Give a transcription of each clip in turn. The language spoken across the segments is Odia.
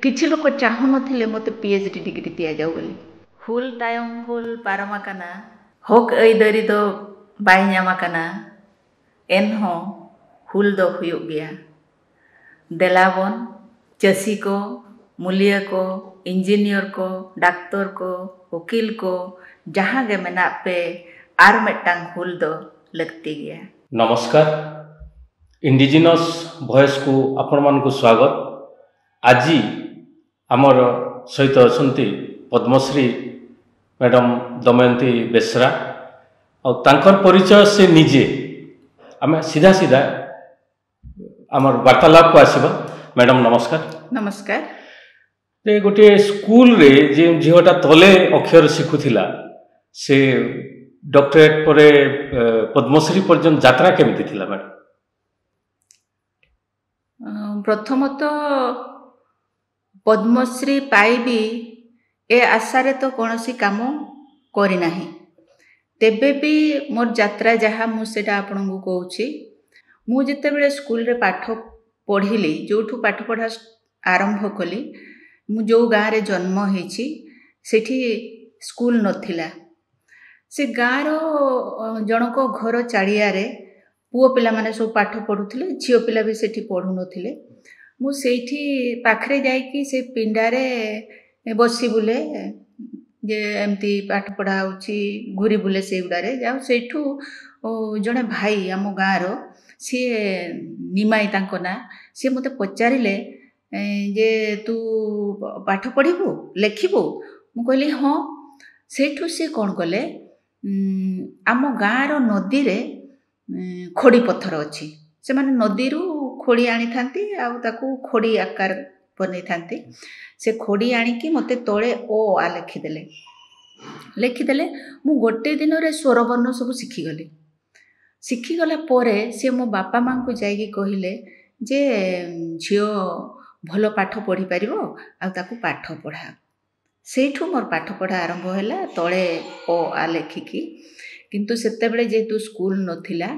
किछि लोक चाहू नथिले मते पीएचडी डिग्री दिया जाऊ बोली फुल टाइम फुल पारमा कना होक ऐ दरी दो बाय ᱧᱟᱢ कना एनहो हुल दो हुयुग गया देलाबन चासी को मुलिया को इंजीनियर को डाक्टर को वकील को जहाँ गे मेना पे आर मेटांग हुल दो लगती गया। नमस्कार इंडिजिनस वॉइस को आपण मान को स्वागत। आज आमर सहित अच्छा पद्मश्री मैडम दमयंती बेसरा और तांकर परिचय से निजे आम सीधा सीधा आमर वार्तालाप को आसबा। मैडम नमस्कार। नमस्कार। गोटे स्कूल रे जे झीटा तले अक्षर शिखुला से डॉक्टरेट पर पद्मश्री पर्यंत यात्रा केमिति थिला मैडम? प्रथमत पद्मश्री पाइबी ए आशारे तो कौनसी काम करी नाही। तेबे भी मोर यात्रा जहाँ मुझे आपण को कहूँ मु जिते स्कूल रे पाठ पढ़िली जो पाठ पढ़ा आरंभ कली मु जो गाँव रे जन्म होइछि सेठी स्कूल नथिला। से गाँव जनक घर चाड़िया पुओ पिला माने सब पाठ पढ़ुथिले झियो पिला भी सेठी पढ़ु नथिले। मु सेठी पाखरे जाइकी से पिंडारे बसी बुले जे एमती पाठ पढ़ा होछि घुरी बुले से गुडारे जाऊ सेठू जने भाई आम गाँव सी निमाई तांको ना सी मते पचारिले जे तू पाठ पढ़िबू लेखिबू मु कहली हाँ। सेठू से कौन कले आम गाँव नदी रे खोड़ी पत्थर अच्छी से माने नदी रु खोड़ी आनी थांती आउ ताकू खोड़ी आकार बनै थांती। से खोड़ी आनिकी मते तोळे ओ आ लेखिदेले मु गोटे दिन रे स्वरवर्ण सब शिखिगली। शिखिगला परे से मो बापा माँ को जाइकी कहिले जे झियो भल पाठ पढ़ी पारिबो आ ताकू पाठ पढ़ा। सेठू मोर पाठ पढ़ा आरंभ हैला तोळे ओ आ लेखिकी। किंतु सेते बेले जेतु स्कूल नथिला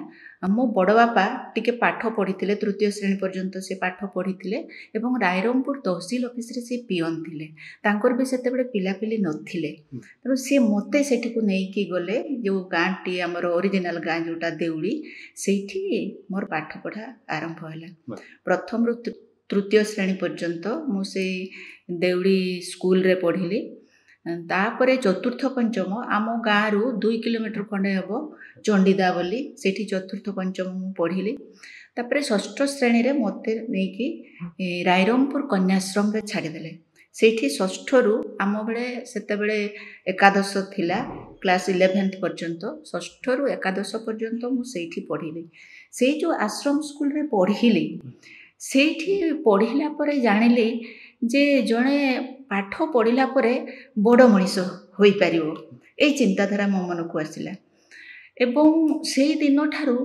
मो बड़ बापा टिके पाठ पढ़ी तृतीय श्रेणी पर्यंत से पाठ पढ़ी एवं रायरंगपुर तहसील ऑफिस रे से पियन थिले। तांकर भी सेते बेले पिलापिली नथिले तेणु सी मते सेठी को नेकी गले जो गाँटी आमर ओरिजिनल गाँ जोटा देउली सेठी मोर पाठ पढ़ा आरंभ हैला। प्रथम रु तृतीय श्रेणी पर्यंत मु से देउली स्कूल रे पढ़िली। तापरे चतुर्थ पंचम आम गाँ रु 2 किलोमीटर खंडे हम चंडीदा बोली सेठी चतुर्थ पंचम मु पढ़िली। तापरे षष्ठ श्रेणी रे मते नेकी रायरंगपुर कन्याश्रम रे छाड़ीदेले। सेठी षष्ठ रु आम बेले सेते बेले एकादश थिला क्लास 11th पर्यंत षष्ठ रु एकादश पर्यंत मु सेठी पढ़िली। से जो आश्रम स्कूल रे पढ़िली सेठी पढ़िला परे जानिली जे जड़े पाठ पढ़िला परे बड़ मनीष होई पारिबो ए चिंताधारा मो मन को आसिला। एवं से दिन ठारू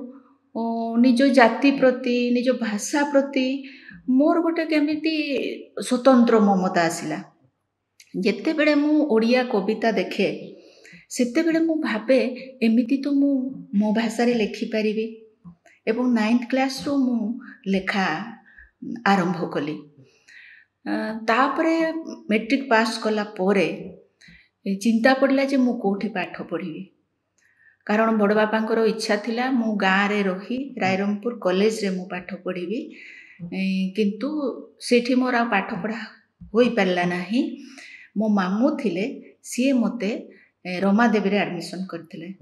निज जाति प्रति निज भाषा प्रति मोर गोटे केमिति स्वतंत्र ममता आसिला। जेते बेले मु ओडिया कविता देखे सेते बेले मु भाबे एमिति तो मु मो भाषा रे लेखि पारिबी। एवं 9th क्लास रो मु लेखा आरंभ कली। तापरे मैट्रिक पास कला पोरे चिंता पड़ला जे मु कोठी पाठ पढ़िबी। कारण बड़ बापांकर इच्छा थिला मु गाँ रे रही रायरंगपुर कॉलेज रे मु पाठ पढ़िबी। किंतु सेठी मोर आ पाठ पढ़ा होई पारला नाही। मो मामू थिले सी मते रमादेवी रे एडमिशन करथिले।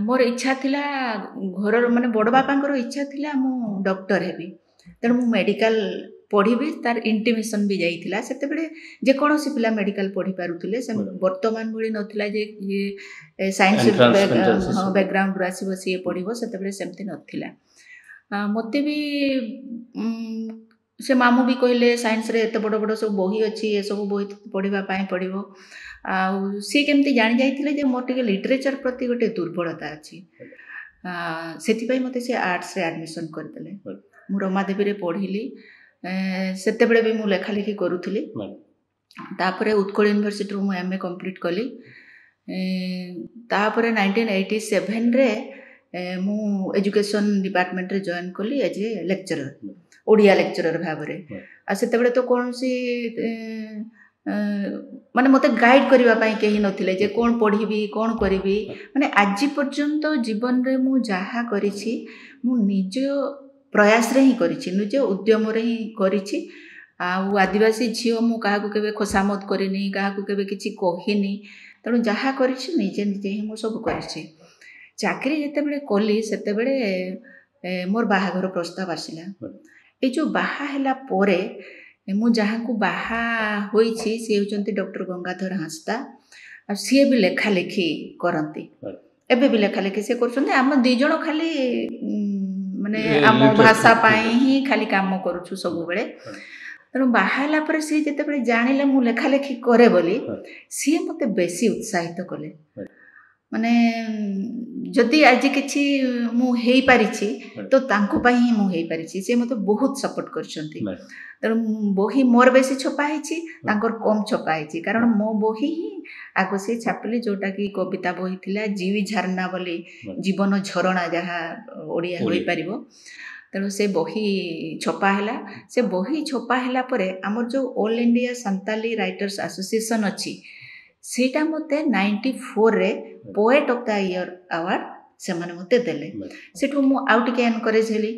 मोर इच्छा थिला घर माने बड़ बापांकर इच्छा थिला मु डॉक्टर हेबी तेणु मु मेडिकल पढ़ी तार इंटिमेशन भी जाइथिला। सेते बेले जे कोनोसी पिला मेडिकल पढ़ी पारुथिले से वर्तमान भली नथिला जे साइंस बैकग्राउंड आसीबो सी पढ़िबो सेते बेले सेमति नथिला। मते भी से मामू भी कहले साइंस रे एते बड़ बड़ सब बही अछि ए सब बही पढ़िबा पाए पढ़िबो आ सी केमति जानि जाइथिले जे मोर टिके लिटरेचर प्रति गोटे दुर्बलता अछि। सेति पई मते से आर्ट्स रे एडमिशन करदेले। मु रमादेवी रे पढ़िली। सेते बेले भी मु लेखा लेखि करूथिली। तापरे उत्कल यूनिवर्सिटी रो मु एमए कंप्लीट कली। तापरे 1987 रे मु एजुकेशन डिपार्टमेंट रे जॉइन कली as a lecturer. Odia lecturer ଭାବରେ। ଆଉ ସେତେବେଳେ ତ କୌଣସି ମାନେ ମୋତେ ଗାଇଡ଼ କରିବା ପାଇଁ କେହି ନଥିଲେ ଯେ କ'ଣ ପଢ଼ିବି କ'ଣ କରିବି। ମାନେ ଆଜି ପର୍ଯ୍ୟନ୍ତ ଜୀବନରେ ମୁଁ ଯାହା କରିଛି ମୁଁ ନିଜ ପ୍ରୟାସରେ ହିଁ କରିଛି, ନିଜ ଉଦ୍ୟମରେ ହିଁ କରିଛି। ଆଉ ଆଦିବାସୀ ଝିଅ ମୁଁ କାହାକୁ କେବେ ଖୋସାମତ କରିନି, କାହାକୁ କେବେ କିଛି କହିନି। ତେଣୁ ଯାହା କରିଛି ନିଜେ ନିଜେ ହିଁ ମୁଁ ସବୁ କରିଛି। ଚାକିରି ଯେତେବେଳେ କଲି ସେତେବେଳେ ମୋର ବାହାଘର ପ୍ରସ୍ତାବ ଆସିଲା। ଏଇ ଯେଉଁ ବାହା ହେଲା ପରେ ମୁଁ ଯାହାକୁ ବାହା ହୋଇଛି ସିଏ ହେଉଛନ୍ତି ଡକ୍ଟର ଗଙ୍ଗାଧର ହାଁସଦା। ଆଉ ସିଏ ବି ଲେଖାଲେଖି କରନ୍ତି, ଏବେ ବି ଲେଖାଲେଖି ସେ କରୁଛନ୍ତି। ଆମ ଦୁଇ ଜଣ ଖାଲି ମାନେ ଆମ ଭାଷା ପାଇଁ ହିଁ ଖାଲି କାମ କରୁଛୁ ସବୁବେଳେ। ତେଣୁ ବାହା ହେଲା ପରେ ସିଏ ଯେତେବେଳେ ଜାଣିଲେ ମୁଁ ଲେଖାଲେଖି କରେ ବୋଲି ସିଏ ମୋତେ ବେଶୀ ଉତ୍ସାହିତ କଲେ। ମାନେ ଯଦି ଆଜି କିଛି ମୁଁ ହେଇପାରିଛି ତ ତାଙ୍କ ପାଇଁ ହିଁ ମୁଁ ହେଇପାରିଛି। ସେ ମୋତେ ବହୁତ ସପୋର୍ଟ କରିଛନ୍ତି। ତେଣୁ ବହି ମୋର ବେଶୀ ଛପା ହେଇଛି, ତାଙ୍କର କମ୍ ଛପା ହେଇଛି। କାରଣ ମୋ ବହି ହିଁ ଆଗ ସେ ଛାପିଲେ, ଯେଉଁଟାକି କବିତା ବହି ଥିଲା ଜିବି ଝାରନା ବୋଲି, ଜୀବନ ଝରଣା ଯାହା ଓଡ଼ିଆ ହୋଇପାରିବ। ତେଣୁ ସେ ବହି ଛପା ହେଲା। ସେ ବହି ଛପା ହେଲା ପରେ ଆମର ଯେଉଁ all India Santali writers association ଅଛି ସେଇଟା ମୋତେ 94ରେ poet of the year award ସେମାନେ ମୋତେ ଦେଲେ। ସେଠୁ ମୁଁ ଆଉ ଟିକେ ଏନକରେଜ୍ ହେଲି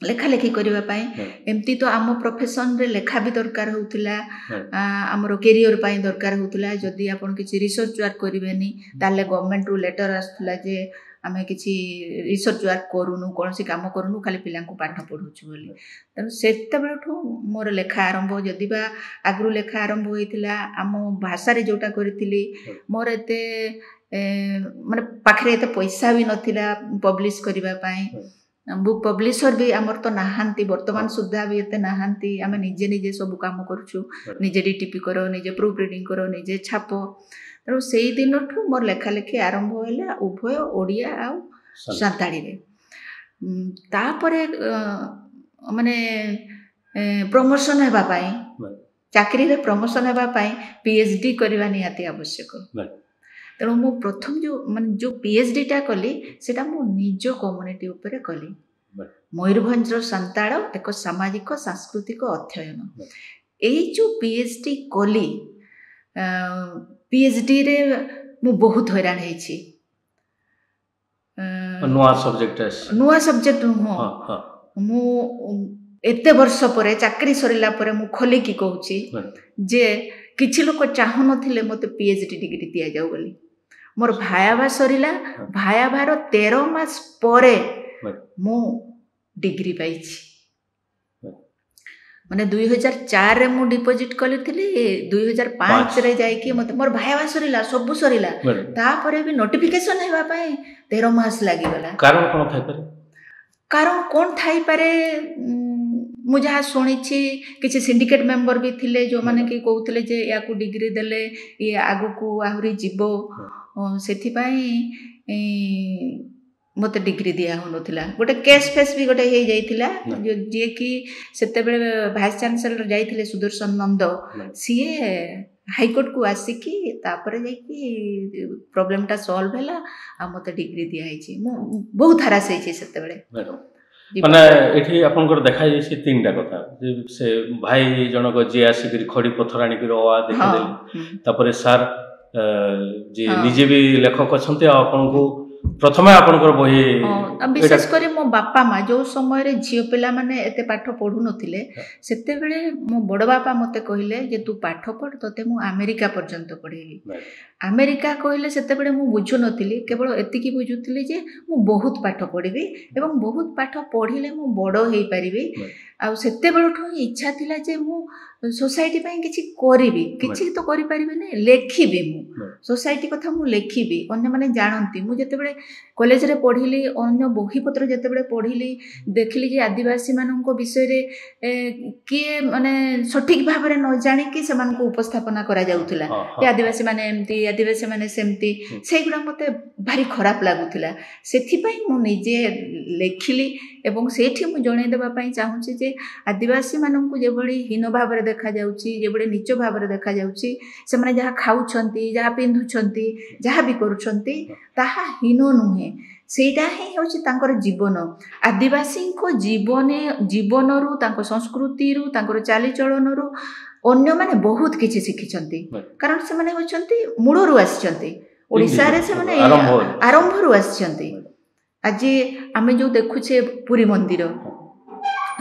ଲେଖାଲେଖି କରିବା ପାଇଁ। ଏମିତି ତ ଆମ ପ୍ରଫେସନରେ ଲେଖା ବି ଦରକାର ହେଉଥିଲା, ଆମର କ୍ୟାରିୟର ପାଇଁ ଦରକାର ହେଉଥିଲା। ଯଦି ଆପଣ କିଛି ରିସର୍ଚ୍ଚ ୱାର୍କ କରିବେନି ତାହେଲେ ଗଭର୍ଣ୍ଣମେଣ୍ଟରୁ ଲେଟର ଆସୁଥିଲା ଯେ ଆମେ କିଛି ରିସର୍ଚ୍ଚ ୱାର୍କ କରୁନୁ, କୌଣସି କାମ କରୁନୁ, ଖାଲି ପିଲାଙ୍କୁ ପାଠ ପଢ଼ଉଛୁ ବୋଲି। ତେଣୁ ସେତେବେଳଠୁ ମୋର ଲେଖା ଆରମ୍ଭ। ଯଦି ବା ଆଗରୁ ଲେଖା ଆରମ୍ଭ ହୋଇଥିଲା ଆମ ଭାଷାରେ ଯେଉଁଟା କରିଥିଲି, ମୋର ଏତେ ମାନେ ପାଖରେ ଏତେ ପଇସା ବି ନଥିଲା ପବ୍ଲିଶ କରିବା ପାଇଁ। ବୁକ୍ ପବ୍ଲିଶର ବି ଆମର ତ ନାହାନ୍ତି, ବର୍ତ୍ତମାନ ସୁଦ୍ଧା ବି ଏତେ ନାହାନ୍ତି। ଆମେ ନିଜେ ନିଜେ ସବୁ କାମ କରୁଛୁ, ନିଜେ ଡିଟିପି କର, ନିଜେ ପ୍ରୁଫ୍ ରିଡ଼ିଂ କର, ନିଜେ ଛାପ। ତେଣୁ ସେଇ ଦିନଠୁ ମୋର ଲେଖାଲେଖି ଆରମ୍ଭ ହେଲା ଉଭୟ ଓଡ଼ିଆ ଆଉ ସାନ୍ତାଳୀରେ। ତାପରେ ମାନେ ପ୍ରମୋସନ୍ ହେବା ପାଇଁ, ଚାକିରିରେ ପ୍ରମୋସନ୍ ହେବା ପାଇଁ PhD କରିବା ନିହାତି ଆବଶ୍ୟକ। ତେଣୁ ମୁଁ ପ୍ରଥମ ଯେଉଁ PhDଟା କଲି ସେଇଟା ମୁଁ ନିଜ କମ୍ୟୁନିଟି ଉପରେ କଲି। ମୟୂରଭଞ୍ଜର ସାନ୍ତାଳ ଏକ ସାମାଜିକ ସାଂସ୍କୃତିକ ଅଧ୍ୟୟନ। ଏଇ ଯେଉଁ PhD କଲି, PhDରେ ମୁଁ ବହୁତ ହଇରାଣ ହେଇଛି। ନୂଆ ସବଜେକ୍ଟ ନୁହଁ। ମୁଁ ଏତେ ବର୍ଷ ପରେ ଚାକିରି ସରିଲା ପରେ ମୁଁ ଖୋଲିକି କହୁଛି ଯେ କିଛି ଲୋକ ଚାହୁଁନଥିଲେ ମୋତେ PhD ଡିଗ୍ରୀ ଦିଆଯାଉ ବୋଲି। ମୋର ଭାୟାଭା ସରିଲା, ଭାୟାଭାର 13 ମାସ ପରେ ମୁଁ ଡିଗ୍ରୀ ପାଇଛି। ମାନେ 2004ରେ ମୁଁ ଡିପୋଜିଟ୍ କରିଥିଲି, 2005ରେ ଯାଇକି ମୋତେ ମୋର ଭାୟାଭା ସରିଲା, ସବୁ ସରିଲା। ତାପରେ ବି ନୋଟିଫିକେସନ୍ ହେବା ପାଇଁ 13 ମାସ ଲାଗିଗଲା। କାରଣ କ'ଣ ଥାଇପାରେ? କାରଣ କ'ଣ ଥାଇପାରେ ମୁଁ ଯାହା ଶୁଣିଛି, କିଛି ସିଣ୍ଡିକେଟ୍ ମେମ୍ବର ବି ଥିଲେ ଯେଉଁମାନେ କି କହୁଥିଲେ ଯେ ୟାକୁ ଡିଗ୍ରୀ ଦେଲେ ଇଏ ଆଗକୁ ଆହୁରି ଯିବ, ସେଥିପାଇଁ ମୋତେ ଡିଗ୍ରୀ ଦିଆ ହେଉନଥିଲା। ଗୋଟେ କେସ୍ ଫେସ୍ ବି ଗୋଟେ ହେଇଯାଇଥିଲା, ଯିଏକି ସେତେବେଳେ ଭାଇସ୍ ଚାନ୍ସେଲର ଯାଇଥିଲେ ସୁଦର୍ଶନ ନନ୍ଦ, ସିଏ ହାଇକୋର୍ଟକୁ ଆସିକି ତାପରେ ଯାଇକି ପ୍ରୋବ୍ଲେମଟା ସଲ୍ଭ ହେଲା ଆଉ ମୋତେ ଡିଗ୍ରୀ ଦିଆହେଇଛି। ମୁଁ ବହୁତ ହାରାସ ହେଇଛି ସେତେବେଳେ। ମାନେ ଏଠି ଆପଣଙ୍କର ଦେଖାଯାଇଛି ତିନିଟା କଥା। ସେ ଭାଇ ଜଣକ ଯିଏ ଆସିକିରି ଖଡ଼ି ପଥର ଆଣିକିରି ଦେଖିଦେଲେ, ତାପରେ ସାର୍ ଯିଏ ନିଜେ ବି ଲେଖକ ଅଛନ୍ତି ଆଉ ଆପଣଙ୍କୁ ପ୍ରଥମେ ଆପଣଙ୍କର ବହି, ବିଶେଷ କରି ମୋ ବାପା ମା ଯେଉଁ ସମୟରେ ଝିଅ ପିଲାମାନେ ଏତେ ପାଠ ପଢ଼ୁନଥିଲେ ସେତେବେଳେ ମୋ ବଡ଼ ବାପା ମୋତେ କହିଲେ ଯେ ତୁ ପାଠ ପଢ଼, ତୋତେ ମୁଁ ଆମେରିକା ପର୍ଯ୍ୟନ୍ତ ପଢ଼େଇବି। ଆମେରିକା କହିଲେ ସେତେବେଳେ ମୁଁ ବୁଝୁନଥିଲି, କେବଳ ଏତିକି ବୁଝୁଥିଲି ଯେ ମୁଁ ବହୁତ ପାଠ ପଢ଼ିବି ଏବଂ ବହୁତ ପାଠ ପଢ଼ିଲେ ମୁଁ ବଡ଼ ହେଇପାରିବି। ଆଉ ସେତେବେଳଠୁ ଇଚ୍ଛା ଥିଲା ଯେ ମୁଁ ସୋସାଇଟି ପାଇଁ କିଛି କରିବି, କିଛି ତ କରିପାରିବିନି, ଲେଖିବି। ମୁଁ ସୋସାଇଟି କଥା ମୁଁ ଲେଖିବି, ଅନ୍ୟମାନେ ଜାଣନ୍ତି। ମୁଁ ଯେତେବେଳେ କଲେଜରେ ପଢ଼ିଲି, ଅନ୍ୟ ବହିପତ୍ର ଯେତେବେଳେ ପଢ଼ିଲି, ଦେଖିଲି ଯେ ଆଦିବାସୀମାନଙ୍କ ବିଷୟରେ କିଏ ମାନେ ସଠିକ୍ ଭାବରେ ନ ଜାଣିକି ସେମାନଙ୍କୁ ଉପସ୍ଥାପନା କରାଯାଉଥିଲା ଯେ ଆଦିବାସୀମାନେ ଏମିତି, ଆଦିବାସୀମାନେ ସେମିତି ସେଇଗୁଡ଼ା ମୋତେ ଭାରି ଖରାପ ଲାଗୁଥିଲା। ସେଥିପାଇଁ ମୁଁ ନିଜେ ଲେଖିଲି ଏବଂ ସେଇଠି ମୁଁ ଜଣାଇ ଦେବା ପାଇଁ ଚାହୁଁଛି ଯେ ଆଦିବାସୀମାନଙ୍କୁ ଯେଭଳି ହୀନ ଭାବରେ ଦେଖାଯାଉଛି, ଯେଭଳି ନୀଚ ଭାବରେ ଦେଖାଯାଉଛି, ସେମାନେ ଯାହା ଖାଉଛନ୍ତି, ଯାହା ପିନ୍ଧୁଛନ୍ତି, ଯାହା ବି କରୁଛନ୍ତି ତାହା ହୀନ ନୁହେଁ, ସେଇଟା ହିଁ ହେଉଛି ତାଙ୍କର ଜୀବନ। ଆଦିବାସୀଙ୍କ ଜୀବନରୁ, ତାଙ୍କ ସଂସ୍କୃତିରୁ, ତାଙ୍କର ଚାଲିଚଳନରୁ ଅନ୍ୟମାନେ ବହୁତ କିଛି ଶିଖିଛନ୍ତି। କାରଣ ସେମାନେ ହେଉଛନ୍ତି ମୂଳରୁ ଆସିଛନ୍ତି, ଓଡ଼ିଶାରେ ସେମାନେ ଆରମ୍ଭରୁ ଆସିଛନ୍ତି। ଆଜି ଆମେ ଯେଉଁ ଦେଖୁଛେ ପୁରୀ ମନ୍ଦିର,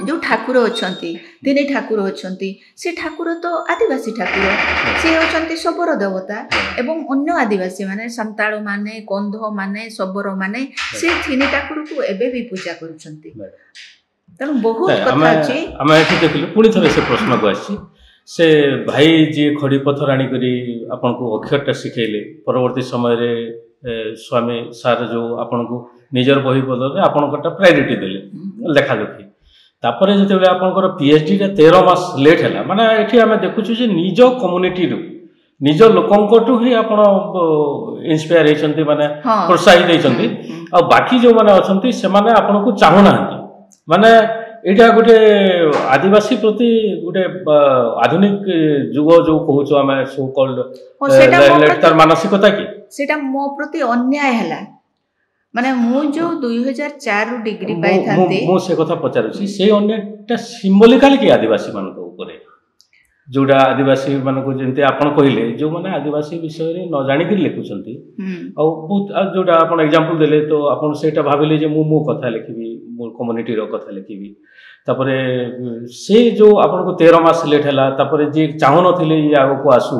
ଯେଉଁ ଠାକୁର ଅଛନ୍ତି, 3 ଠାକୁର ଅଛନ୍ତି, ସେ ଠାକୁର ତ ଆଦିବାସୀ ଠାକୁର, ସେ ହେଉଛନ୍ତି ଶବର ଦେବତା। ଏବଂ ଅନ୍ୟ ଆଦିବାସୀମାନେ, ସାନ୍ତାଳମାନେ, କନ୍ଧମାନେ, ଶବରମାନେ ସେ 3 ଠାକୁରକୁ ଏବେ ବି ପୂଜା କରୁଛନ୍ତି। ତେଣୁ ବହୁତ କଥା ଅଛି। ଆମେ ଏଠି ଦେଖିଲୁ ପୁଣି ଥରେ ସେ ପ୍ରଶ୍ନକୁ ଆସିଛି, ସେ ଭାଇ ଯିଏ ଖଡ଼ି ପଥର ଆଣିକରି ଆପଣଙ୍କୁ ଅକ୍ଷରଟା ଶିଖେଇଲେ, ପରବର୍ତ୍ତୀ ସମୟରେ ସ୍ୱାମୀ ସାର୍ ଯେଉଁ ଆପଣଙ୍କୁ ନିଜର ବହି ବଦଳରେ ଆପଣଙ୍କଟା ପ୍ରାୟୋରିଟି ଦେଲେ ଲେଖାଲେଖି, ତାପରେ ଯେତେବେଳେ ଆପଣଙ୍କର PhDଟା 13 ମାସ ଲେଟ୍ ହେଲା, ମାନେ ଏଠି ଆମେ ଦେଖୁଛୁ ଯେ ନିଜ କମ୍ୟୁନିଟିରୁ, ନିଜ ଲୋକଙ୍କଠୁ ହିଁ ଆପଣ ଇନ୍ସପାୟାର ହେଇଛନ୍ତି, ମାନେ ପ୍ରୋତ୍ସାହିତ ହେଇଛନ୍ତି। ଆଉ ବାକି ଯେଉଁମାନେ ଅଛନ୍ତି ସେମାନେ ଆପଣଙ୍କୁ ଚାହୁଁନାହାନ୍ତି। ମାନେ ଏଇଟା ଗୋଟେ ଆଦିବାସୀ ପ୍ରତି ଗୋଟେ ଆଧୁନିକ ଯୁଗ ଯେଉଁ କହୁଛୁ ଆମେ, ସୋ କଲ୍ଡ ତାର ମାନସିକତା କି ସେଇଟା ମୋ ପ୍ରତି ଅନ୍ୟାୟ ହେଲା। ମାନେ ମୁଁ ଯେଉଁ 2004ରୁ ଡିଗ୍ରୀ ପାଇଥାନ୍ତି, ମୁଁ ସେ କଥା ପଚାରୁଛି, ସେଇ ଅନ୍ୟଟା ସିମ୍ବଲିକାଲ କି ଆଦିବାସୀମାନଙ୍କ ଉପରେ, ଯେଉଁଟା ଆଦିବାସୀମାନଙ୍କୁ ଯେମିତି ଆପଣ କହିଲେ, ଯେଉଁମାନେ ଆଦିବାସୀ ବିଷୟରେ ନ ଜାଣିକିରି ଲେଖୁଛନ୍ତି, ଆଉ ବହୁତ ଯେଉଁଟା ଆପଣ ଏକ୍ଜାମ୍ପଲ୍ ଦେଲେ, ତ ଆପଣ ସେଇଟା ଭାବିଲେ ଯେ ମୁଁ ମୋ କଥା ଲେଖିବି, ମୋ କମ୍ୟୁନିଟିର କଥା ଲେଖିବି। ତାପରେ ସେ ଯେଉଁ ଆପଣଙ୍କୁ 13 ମାସ ଲେଟ୍ ହେଲା, ତାପରେ ଯିଏ ଚାହୁଁନଥିଲେ ଇଏ ଆଗକୁ ଆସୁ,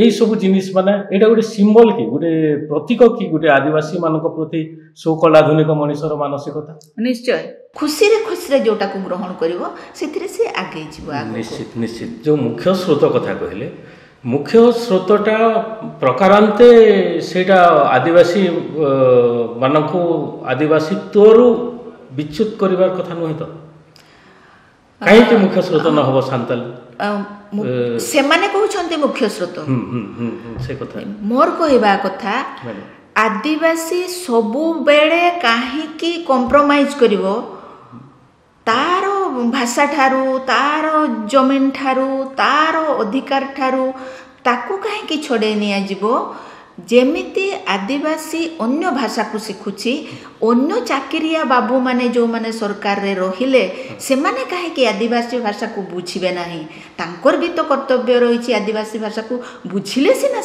এইসবু জিনিস মানে এটা গোটে সিম্বল কি, গোটে প্রতীক কি গোটে আদিবাসীମାନଙ୍କ প্রতি ସୋକଲ୍ଡ ଆଧୁନିକ ମଣିଷର ମାନସିକତା? ନିଶ୍ଚୟ ଖୁସିରେ ଯୋଉଟାକୁ ଗ୍ରହଣ କରିବ ସେଥିରେ ସେ ଆଗେଇ ଯିବ। ନିଶ୍ଚିତ ଯେଉଁ ମୁଖ୍ୟ ସ୍ରୋତ କଥା କହିଲେ, ମୁଖ୍ୟ ସ୍ରୋତଟା ପ୍ରକାରାନ୍ତେ ସେଇଟା ଆଦିବାସୀ ମାନଙ୍କୁ ଆଦିବାସୀତ୍ୱରୁ ବିଚ୍ୟୁତ କରିବାର କଥା ନୁହେଁ ତ? କାହିଁକି ମୁଖ୍ୟ ସ୍ରୋତ ନ ହେବ ସାନ୍ତାଲ? ସେମାନେ କହୁଛନ୍ତି ମୁଖ୍ୟ ସ୍ରୋତ। ସେ କଥା ମୋର କହିବା କଥା, ଆଦିବାସୀ ସବୁବେଳେ କାହିଁକି କମ୍ପ୍ରମାଇଜ କରିବ ତାର ଭାଷା ଠାରୁ, ତାର ଜମିନ ଠାରୁ, ତାର ଅଧିକାର ଠାରୁ, ତାକୁ କାହିଁକି ଛଡ଼େଇ ନିଆଯିବ? ଯେମିତି ଆଦିବାସୀ ଅନ୍ୟ ଭାଷାକୁ ଶିଖୁଛି, ଅନ୍ୟ ଚାକିରିଆ ବାବୁମାନେ ଯେଉଁମାନେ ସରକାରରେ ରହିଲେ ସେମାନେ କାହିଁକି ଆଦିବାସୀ ଭାଷାକୁ ବୁଝିବେ ନାହିଁ? ତାଙ୍କର ବି ତ କର୍ତ୍ତବ୍ୟ ରହିଛି ଆଦିବାସୀ ଭାଷାକୁ ବୁଝିଲେ ସିନା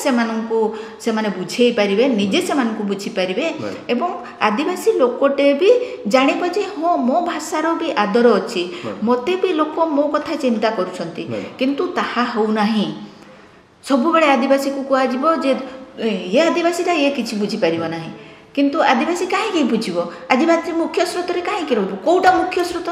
ସେମାନେ ବୁଝେଇ ପାରିବେ, ନିଜେ ସେମାନଙ୍କୁ ବୁଝିପାରିବେ। ଏବଂ ଆଦିବାସୀ ଲୋକଟେ ବି ଜାଣିବ ଯେ ହଁ ମୋ ଭାଷାର ବି ଆଦର ଅଛି, ମୋତେ ବି ଲୋକ ମୋ କଥା ଚିନ୍ତା କରୁଛନ୍ତି। କିନ୍ତୁ ତାହା ହେଉନାହିଁ। ସବୁବେଳେ ଆଦିବାସୀକୁ କୁହାଯିବ ଯେ ଏ ଆଦିବାସୀଟା ଇଏ କିଛି ବୁଝିପାରିବ ନାହିଁ। କିନ୍ତୁ ଆଦିବାସୀ କାହିଁକି ବୁଝିବ? ଆଦିବାସୀ ମୁଖ୍ୟ ସ୍ରୋତରେ କାହିଁକି ରହିବ? କୋଉଟା ମୁଖ୍ୟ ସ୍ରୋତ?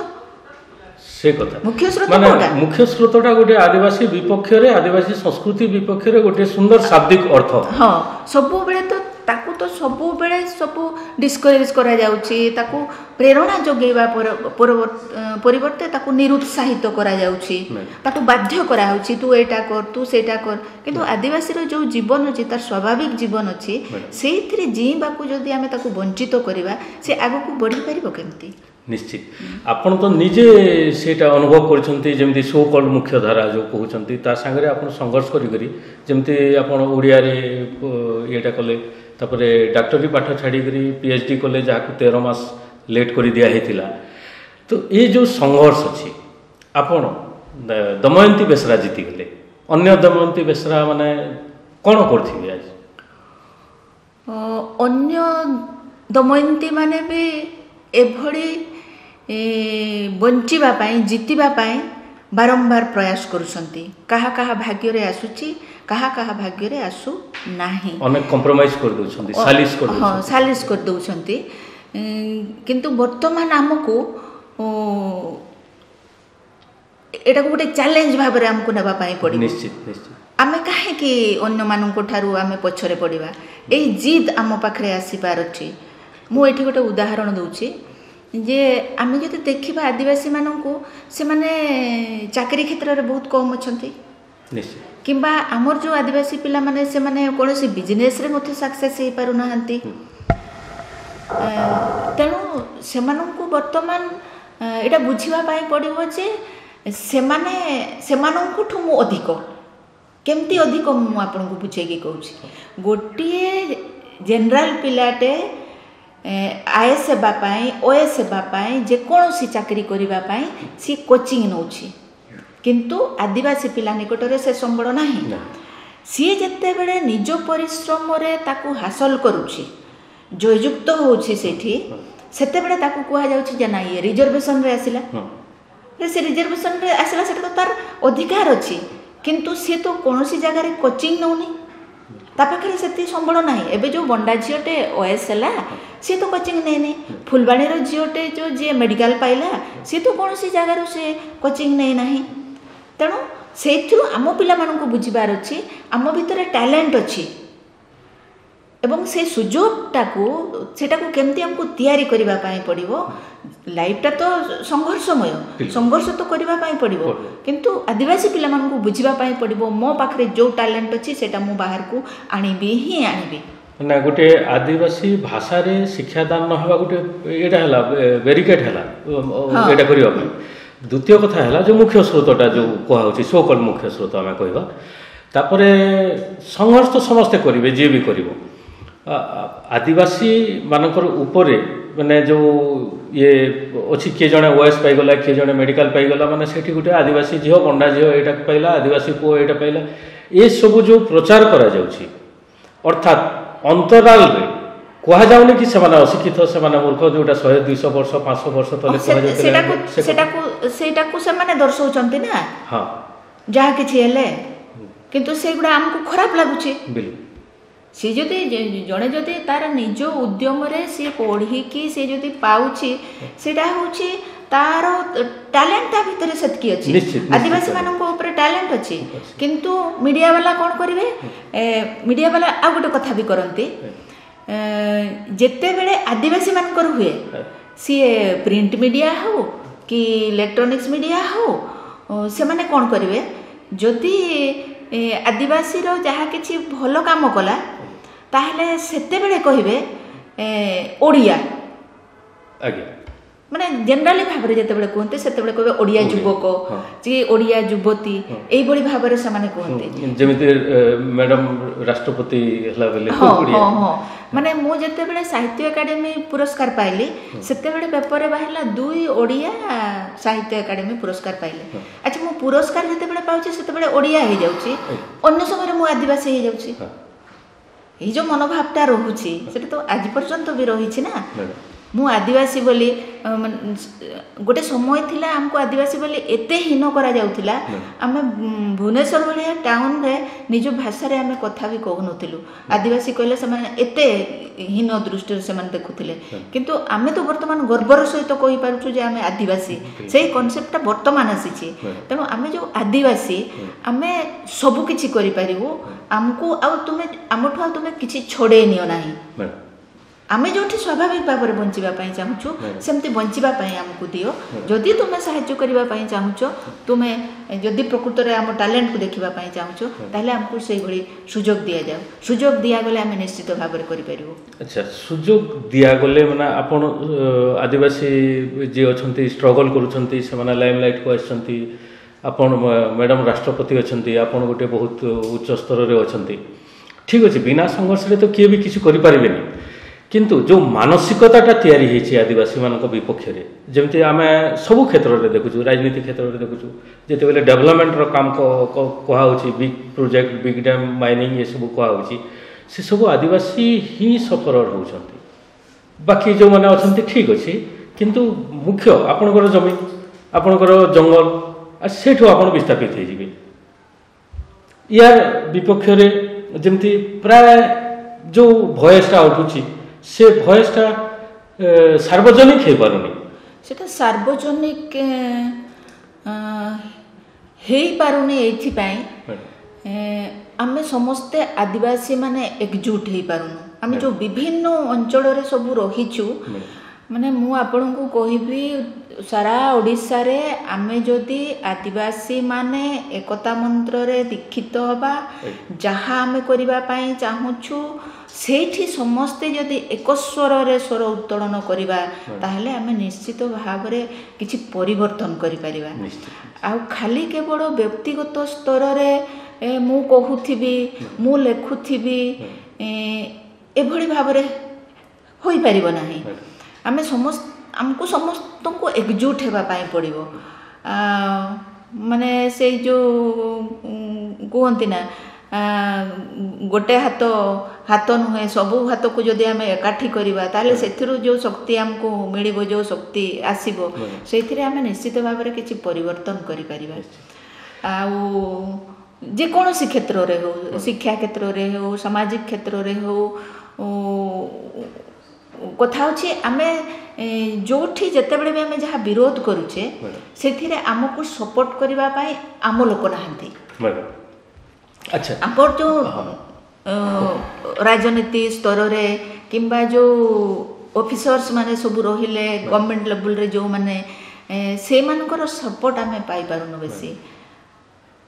ସେ କଥା ମୁଖ୍ୟ ସ୍ରୋତ ମାନେ କୋଉଟା? ମୁଖ୍ୟ ସ୍ରୋତଟା ଗୋଟେ ଆଦିବାସୀ ବିପକ୍ଷରେ, ଆଦିବାସୀ ସଂସ୍କୃତି ବିପକ୍ଷରେ ଗୋଟେ ସୁନ୍ଦର ଶାବ୍ଦିକ ଅର୍ଥ। ହଁ, ସବୁବେଳେ ତ ତାକୁ ତ ସବୁବେଳେ ସବୁ ଡିସ୍କରେଜ କରାଯାଉଛି, ତାକୁ ପ୍ରେରଣା ଯୋଗେଇବା ପରିବର୍ତ୍ତେ ତାକୁ ନିରୁତ୍ସାହିତ କରାଯାଉଛି, ତାକୁ ବାଧ୍ୟ କରାହେଉଛି ତୁ ଏଇଟା କର, ତୁ ସେଇଟା କର। କିନ୍ତୁ ଆଦିବାସୀର ଯେଉଁ ଜୀବନ ଅଛି, ତାର ସ୍ୱାଭାବିକ ଜୀବନ ଅଛି, ସେଇଥିରେ ଜୀଇବାକୁ ଯଦି ଆମେ ତାକୁ ବଞ୍ଚିତ କରିବା, ସେ ଆଗକୁ ବଢ଼ିପାରିବ କେମିତି? ନିଶ୍ଚିତ ଆପଣ ତ ନିଜେ ସେଇଟା ଅନୁଭବ କରିଛନ୍ତି, ଯେମିତି ସୋକଲ୍ଡ ମୁଖ୍ୟଧାରା ଯେଉଁ କହୁଛନ୍ତି ତା ସାଙ୍ଗରେ ଆପଣ ସଂଘର୍ଷ କରିକରି, ଯେମିତି ଆପଣ ଓଡ଼ିଆରେ ଇଏଟା କଲେ, ତାପରେ ଡାକ୍ତରୀ ପାଠ ଛାଡ଼ିକରି PhD କଲେ, ଯାହାକୁ 13 ମାସ ଲେଟ୍ କରି ଦିଆହେଇଥିଲା। ତ ଏ ଯେଉଁ ସଂଘର୍ଷ ଅଛି, ଆପଣ ଦମୟନ୍ତୀ ବେସରା ଜିତିଗଲେ, ଅନ୍ୟ ଦମୟନ୍ତୀ ବେସରା ମାନେ କ'ଣ କରିଥିବେ ଆଜି? ଅନ୍ୟ ଦମୟନ୍ତୀ ମାନେ ବି ଏଭଳି ବଞ୍ଚିବା ପାଇଁ, ଜିତିବା ପାଇଁ ବାରମ୍ବାର ପ୍ରୟାସ କରୁଛନ୍ତି। କାହା କାହା ଭାଗ୍ୟରେ ଆସୁଛି, କାହା କାହା ଭାଗ୍ୟରେ ଆସୁ ନାହିଁ। ଅନେକ କମ୍ପ୍ରମାଇଜ କରିଦେଉଛନ୍ତି, ସାଲିସ କରିଦେଉଛନ୍ତି। କିନ୍ତୁ ବର୍ତ୍ତମାନ ଆମକୁ ଏଟାକୁ ଗୋଟେ ଚ୍ୟାଲେଞ୍ଜ ଭାବରେ ଆମକୁ ନେବା ପାଇଁ ପଡ଼ିବ। ନିଶ୍ଚିତ ନିଶ୍ଚିତ। ଆମେ କାହିଁକି ଅନ୍ୟମାନଙ୍କ ଠାରୁ ଆମେ ପଛରେ ପଡ଼ିବା? ଏଇ ଜିଦ୍ ଆମ ପାଖରେ ଆସିବାର ଅଛି। ମୁଁ ଏଠି ଗୋଟେ ଉଦାହରଣ ଦେଉଛି ଯେ ଆମେ ଯଦି ଦେଖିବା ଆଦିବାସୀମାନଙ୍କୁ, ସେମାନେ ଚାକିରି କ୍ଷେତ୍ରରେ ବହୁତ କମ୍ ଅଛନ୍ତି। ନିଶ୍ଚିତ କିମ୍ବା ଆମର ଯେଉଁ ଆଦିବାସୀ ପିଲାମାନେ ସେମାନେ କୌଣସି ବିଜନେସ୍ରେ ମଧ୍ୟ ସକ୍ସେସ୍ ହେଇପାରୁନାହାନ୍ତି। ତେଣୁ ସେମାନଙ୍କୁ ବର୍ତ୍ତମାନ ଏଇଟା ବୁଝିବା ପାଇଁ ପଡ଼ିବ ଯେ ସେମାନଙ୍କଠୁ ମୁଁ ଅଧିକ କେମିତି ଅଧିକ ମୁଁ ଆପଣଙ୍କୁ ବୁଝେଇକି କହୁଛି। ଗୋଟିଏ ଜେନେରାଲ ପିଲାଟେ ଆଇଏଏସ୍ ହେବା ପାଇଁ ଓଏଏସ୍ ହେବା ପାଇଁ ଯେକୌଣସି ଚାକିରି କରିବା ପାଇଁ ସିଏ କୋଚିଂ ନେଉଛି, କିନ୍ତୁ ଆଦିବାସୀ ପିଲା ନିକଟରେ ସେ ସମ୍ବଳ ନାହିଁ। ସିଏ ଯେତେବେଳେ ନିଜ ପରିଶ୍ରମରେ ତାକୁ ହାସଲ କରୁଛି, ଜୟଯୁକ୍ତ ହେଉଛି ସେଇଠି, ସେତେବେଳେ ତାକୁ କୁହାଯାଉଛି ଯେ ନାଇଁ ରିଜର୍ଭେସନରେ ଆସିଲା। ସେ ରିଜର୍ଭେସନରେ ଆସିଲା, ସେଟା ତ ତାର ଅଧିକାର ଅଛି, କିନ୍ତୁ ସିଏ ତ କୌଣସି ଜାଗାରେ କୋଚିଂ ନେଉନି, ତା ପାଖରେ ସେତିକି ସମ୍ବଳ ନାହିଁ। ଏବେ ଯେଉଁ ବଣ୍ଡା ଝିଅଟେ ଓଏଏସ୍ ହେଲା ସିଏ ତ କୋଚିଂ ନେଇନି। ଫୁଲବାଣୀର ଝିଅଟେ ଯିଏ ମେଡ଼ିକାଲ ପାଇଲା ସିଏ ତ କୌଣସି ଜାଗାରୁ ସେ କୋଚିଂ ନେଇନାହିଁ। ତେଣୁ ସେଇଥିରୁ ଆମ ପିଲାମାନଙ୍କୁ ବୁଝିବାର ଅଛି ଆମ ଭିତରେ ଟ୍ୟାଲେଣ୍ଟ ଅଛି ଏବଂ ସେ ସୁଯୋଗଟାକୁ ସେଟାକୁ କେମିତି ଆମକୁ ତିଆରି କରିବା ପାଇଁ ପଡ଼ିବ। ଲାଇଫଟା ତ ସଂଘର୍ଷମୟ, ସଂଘର୍ଷ ତ କରିବା ପାଇଁ ପଡ଼ିବ, କିନ୍ତୁ ଆଦିବାସୀ ପିଲାମାନଙ୍କୁ ବୁଝିବା ପାଇଁ ପଡ଼ିବ ମୋ ପାଖରେ ଯେଉଁ ଟ୍ୟାଲେଣ୍ଟ ଅଛି ସେଇଟା ମୁଁ ବାହାରକୁ ଆଣିବି ହିଁ ଆଣିବି। ନା ଗୋଟେ ଆଦିବାସୀ ଭାଷାରେ ଶିକ୍ଷାଦାନ ନ ହେବା ଗୋଟେ ଏଇଟା ହେଲା ବ୍ୟାରିକେଡ୍ ହେଲା ଏଇଟା କରିବା ପାଇଁ। ଦ୍ୱିତୀୟ କଥା ହେଲା ଯେଉଁ ମୁଖ୍ୟ ସ୍ରୋତଟା ଯେଉଁ କୁହାହେଉଛି ସୋକଲ୍ ମୁଖ୍ୟ ସ୍ରୋତ ଆମେ କହିବା, ତାପରେ ସଂଘର୍ଷ ତ ସମସ୍ତେ କରିବେ, ଯିଏ ବି କରିବ। ଆଦିବାସୀ ମାନଙ୍କର ଉପରେ ମାନେ ଯେଉଁ ଇଏ ଅଛି, କିଏ ଜଣେ ଓଏଏସ୍ ପାଇଗଲା, କିଏ ଜଣେ ମେଡ଼ିକାଲ ପାଇଗଲା, ମାନେ ସେଠି ଗୋଟେ ଆଦିବାସୀ ଝିଅ ବଣ୍ଡା ଝିଅ ଏଇଟା ପାଇଲା, ଆଦିବାସୀ ପୁଅ ଏଇଟା ପାଇଲା, ଏସବୁ ଯେଉଁ ପ୍ରଚାର କରାଯାଉଛି, ଅର୍ଥାତ୍ ଅନ୍ତରାଳରେ କୁହାଯାଉନି କି ସେମାନେ ଅଶିକ୍ଷିତ, ସେମାନେ ମୂର୍ଖ, ଯେଉଁଟା 100-200 ବର୍ଷ 500 ବର୍ଷ ତଳେ କୁହାଯାଉଥିଲା, ସେଇଟାକୁ ସେମାନେ ଦର୍ଶଉଛନ୍ତି ନା ହଁ ଯାହା କିଛି ହେଲେ, କିନ୍ତୁ ସେଗୁଡ଼ା ଆମକୁ ଖରାପ ଲାଗୁଛି। ସେ ଯଦି ଜଣେ ଯଦି ତାର ନିଜ ଉଦ୍ୟମରେ ସିଏ ପଢ଼ିକି ସେ ଯଦି ପାଉଛି, ସେଇଟା ହେଉଛି ତାର ଟ୍ୟାଲେଣ୍ଟ ତା ଭିତରେ ସେତିକି ଅଛି। ଆଦିବାସୀ ମାନଙ୍କ ଉପରେ ଟ୍ୟାଲେଣ୍ଟ ଅଛି, କିନ୍ତୁ ମିଡ଼ିଆ ବାଲା କ'ଣ କରିବେ, ମିଡ଼ିଆ ବାଲା ଆଉ ଗୋଟେ କଥା ବି କରନ୍ତି, ଯେତେବେଳେ ଆଦିବାସୀ ମାନଙ୍କର ହୁଏ, ସିଏ ପ୍ରିଣ୍ଟ ମିଡ଼ିଆ ହଉ କି ଇଲେକ୍ଟ୍ରୋନିକ୍ସ ମିଡ଼ିଆ ହଉ, ସେମାନେ କ'ଣ କରିବେ, ଯଦି ଆଦିବାସୀର ଯାହା କିଛି ଭଲ କାମ କଲା ତାହେଲେ ସେତେବେଳେ କହିବେ ଓଡ଼ିଆ, ମାନେ ଜେନେରାଲି ଭାବରେ ଯେତେବେଳେ କୁହନ୍ତି ସେତେବେଳେ କହିବେ ଓଡ଼ିଆ ଯୁବକ କି ଓଡ଼ିଆ ଯୁବତୀ, ଏଇଭଳି ଭାବରେ ସେମାନେ କୁହନ୍ତି। ଯେମିତି ମ୍ୟାଡ଼ାମ ରାଷ୍ଟ୍ରପତି ହେଲା ବେଲେ ମାନେ ମୁଁ ଯେତେବେଳେ ସାହିତ୍ୟ ଏକାଡେମୀ ପୁରସ୍କାର ପାଇଲି, ସେତେବେଳେ ପେପରରେ ବାହାରିଲା 2 ଓଡ଼ିଆ ସାହିତ୍ୟ ଏକାଡେମୀ ପୁରସ୍କାର ପାଇଲେ। ଆଚ୍ଛା, ମୁଁ ପୁରସ୍କାର ଯେତେବେଳେ ପାଉଛି ସେତେବେଳେ ଓଡ଼ିଆ ହେଇଯାଉଛି, ଅନ୍ୟ ସମୟରେ ମୁଁ ଆଦିବାସୀ ହେଇଯାଉଛି। ଏଇ ଯେଉଁ ମନୋଭାବଟା ରହୁଛି ସେଟା ତ ଆଜି ପର୍ଯ୍ୟନ୍ତ ବି ରହିଛି ନା। ମୁଁ ଆଦିବାସୀ ବୋଲି ଗୋଟେ ସମୟ ଥିଲା ଆମକୁ ଆଦିବାସୀ ବୋଲି ଏତେ ହୀନ କରାଯାଉଥିଲା, ଆମେ ଭୁବନେଶ୍ୱର ଭଳିଆ ଟାଉନରେ ନିଜ ଭାଷାରେ ଆମେ କଥା ବି କହୁନଥିଲୁ। ଆଦିବାସୀ କହିଲେ ସେମାନେ ଏତେ ହୀନ ଦୃଷ୍ଟିରେ ସେମାନେ ଦେଖୁଥିଲେ, କିନ୍ତୁ ଆମେ ତ ବର୍ତ୍ତମାନ ଗର୍ବର ସହିତ କହିପାରୁଛୁ ଯେ ଆମେ ଆଦିବାସୀ। ସେଇ କନସେପ୍ଟଟା ବର୍ତ୍ତମାନ ଆସିଛି। ତେଣୁ ଆମେ ଯେଉଁ ଆଦିବାସୀ, ଆମେ ସବୁକିଛି କରିପାରିବୁ, ଆମକୁ ଆଉ ଆମଠୁ ଆଉ ତୁମେ କିଛି ଛଡ଼େଇ ନିଅ ନାହିଁ। ଆମେ ଯେଉଁଠି ସ୍ୱାଭାବିକ ଭାବରେ ବଞ୍ଚିବା ପାଇଁ ଚାହୁଁଛୁ ସେମିତି ବଞ୍ଚିବା ପାଇଁ ଆମକୁ ଦିଅ। ଯଦି ତୁମେ ସାହାଯ୍ୟ କରିବା ପାଇଁ ଚାହୁଁଛ, ତୁମେ ଯଦି ପ୍ରକୃତରେ ଆମ ଟ୍ୟାଲେଣ୍ଟକୁ ଦେଖିବା ପାଇଁ ଚାହୁଁଛ, ତାହେଲେ ଆମକୁ ସେଇଭଳି ସୁଯୋଗ ଦିଆଯାଉ। ସୁଯୋଗ ଦିଆଗଲେ ଆମେ ନିଶ୍ଚିତ ଭାବରେ କରିପାରିବୁ। ଆଚ୍ଛା, ସୁଯୋଗ ଦିଆଗଲେ ମାନେ ଆପଣ ଆଦିବାସୀ ଯିଏ ଅଛନ୍ତି ଷ୍ଟ୍ରଗଲ୍ କରୁଛନ୍ତି, ସେମାନେ ଲାଇମଲାଇଟ୍କୁ ଆସିଛନ୍ତି, ଆପଣ ମ୍ୟାଡ଼ାମ ରାଷ୍ଟ୍ରପତି ଅଛନ୍ତି, ଆପଣ ଗୋଟେ ବହୁତ ଉଚ୍ଚ ସ୍ତରରେ ଅଛନ୍ତି, ଠିକ୍ ଅଛି, ବିନା ସଂଘର୍ଷରେ ତ କିଏ ବି କିଛି କରିପାରିବେନି। କିନ୍ତୁ ଯେଉଁ ମାନସିକତାଟା ତିଆରି ହେଇଛି ଆଦିବାସୀମାନଙ୍କ ବିପକ୍ଷରେ, ଯେମିତି ଆମେ ସବୁ କ୍ଷେତ୍ରରେ ଦେଖୁଛୁ, ରାଜନୀତି କ୍ଷେତ୍ରରେ ଦେଖୁଛୁ, ଯେତେବେଳେ ଡେଭଲପମେଣ୍ଟର କାମ କୁହାହେଉଛି, big project, big dam, mining ଏସବୁ କୁହାହେଉଛି, ସେସବୁ ଆଦିବାସୀ ହିଁ ସଫର ହେଉଛନ୍ତି। ବାକି ଯେଉଁମାନେ ଅଛନ୍ତି ଠିକ୍ ଅଛି, କିନ୍ତୁ ମୁଖ୍ୟ ଆପଣଙ୍କର ଜମି, ଆପଣଙ୍କର ଜଙ୍ଗଲ, ସେଇଠୁ ଆପଣ ବିସ୍ଥାପିତ ହେଇଯିବେ। ୟାର ବିପକ୍ଷରେ ଯେମିତି ପ୍ରାୟ ଯେଉଁ ଭଏସଟା ଉଠୁଛି, ସେ ଭଏସଟା ସାର୍ବଜନିକ ହେଇପାରୁନି। ସେଟା ସାର୍ବଜନିକ ହେଇପାରୁନି ଏଇଥିପାଇଁ ଆମେ ସମସ୍ତେ ଆଦିବାସୀ ମାନେ ଏକଜୁଟ ହେଇପାରୁନୁ। ଆମେ ଯେଉଁ ବିଭିନ୍ନ ଅଞ୍ଚଳରେ ସବୁ ରହିଛୁ, ମାନେ ମୁଁ ଆପଣଙ୍କୁ କହିବି ସାରା ଓଡ଼ିଶାରେ ଆମେ ଯଦି ଆଦିବାସୀ ମାନେ ଏକତା ମନ୍ତ୍ରରେ ଦୀକ୍ଷିତ ହେବା, ଯାହା ଆମେ କରିବା ପାଇଁ ଚାହୁଁଛୁ ସେଇଠି ସମସ୍ତେ ଯଦି ଏକ ସ୍ୱରରେ ସ୍ୱର ଉତ୍ତୋଳନ କରିବା ତାହେଲେ ଆମେ ନିଶ୍ଚିତ ଭାବରେ କିଛି ପରିବର୍ତ୍ତନ କରିପାରିବା। ଆଉ ଖାଲି କେବଳ ବ୍ୟକ୍ତିଗତ ସ୍ତରରେ ମୁଁ କହୁଥିବି, ମୁଁ ଲେଖୁଥିବି, ଏଭଳି ଭାବରେ ହୋଇପାରିବ ନାହିଁ। ଆମେ ଆମକୁ ସମସ୍ତଙ୍କୁ ଏକଜୁଟ ହେବା ପାଇଁ ପଡ଼ିବ। ମାନେ ସେଇ ଯେଉଁ କୁହନ୍ତି ନା ଗୋଟେ ହାତ ନୁହେଁ, ସବୁ ହାତକୁ ଯଦି ଆମେ ଏକାଠି କରିବା ତାହେଲେ ସେଥିରୁ ଯେଉଁ ଶକ୍ତି ଆମକୁ ମିଳିବ, ଯେଉଁ ଶକ୍ତି ଆସିବ, ସେଇଥିରେ ଆମେ ନିଶ୍ଚିତ ଭାବରେ କିଛି ପରିବର୍ତ୍ତନ କରିପାରିବା। ଆଉ ଯେକୌଣସି କ୍ଷେତ୍ରରେ ହେଉ, ଶିକ୍ଷା କ୍ଷେତ୍ରରେ ହେଉ, ସାମାଜିକ କ୍ଷେତ୍ରରେ ହେଉ, କଥା ହେଉଛି ଆମେ ଯେଉଁଠି ଯେତେବେଳେ ବି ଆମେ ଯାହା ବିରୋଧ କରୁଛେ ସେଥିରେ ଆମକୁ ସପୋର୍ଟ କରିବା ପାଇଁ ଆମ ଲୋକ ନାହାନ୍ତି। ଆମର ଯେଉଁ ରାଜନୀତି ସ୍ତରରେ କିମ୍ବା ଯେଉଁ ଅଫିସର୍ସ ମାନେ ସବୁ ରହିଲେ ଗଭର୍ଣ୍ଣମେଣ୍ଟ ଲେବୁଲରେ ଯେଉଁମାନେ, ସେମାନଙ୍କର ସପୋର୍ଟ ଆମେ ପାଇପାରୁନୁ ବେଶୀ।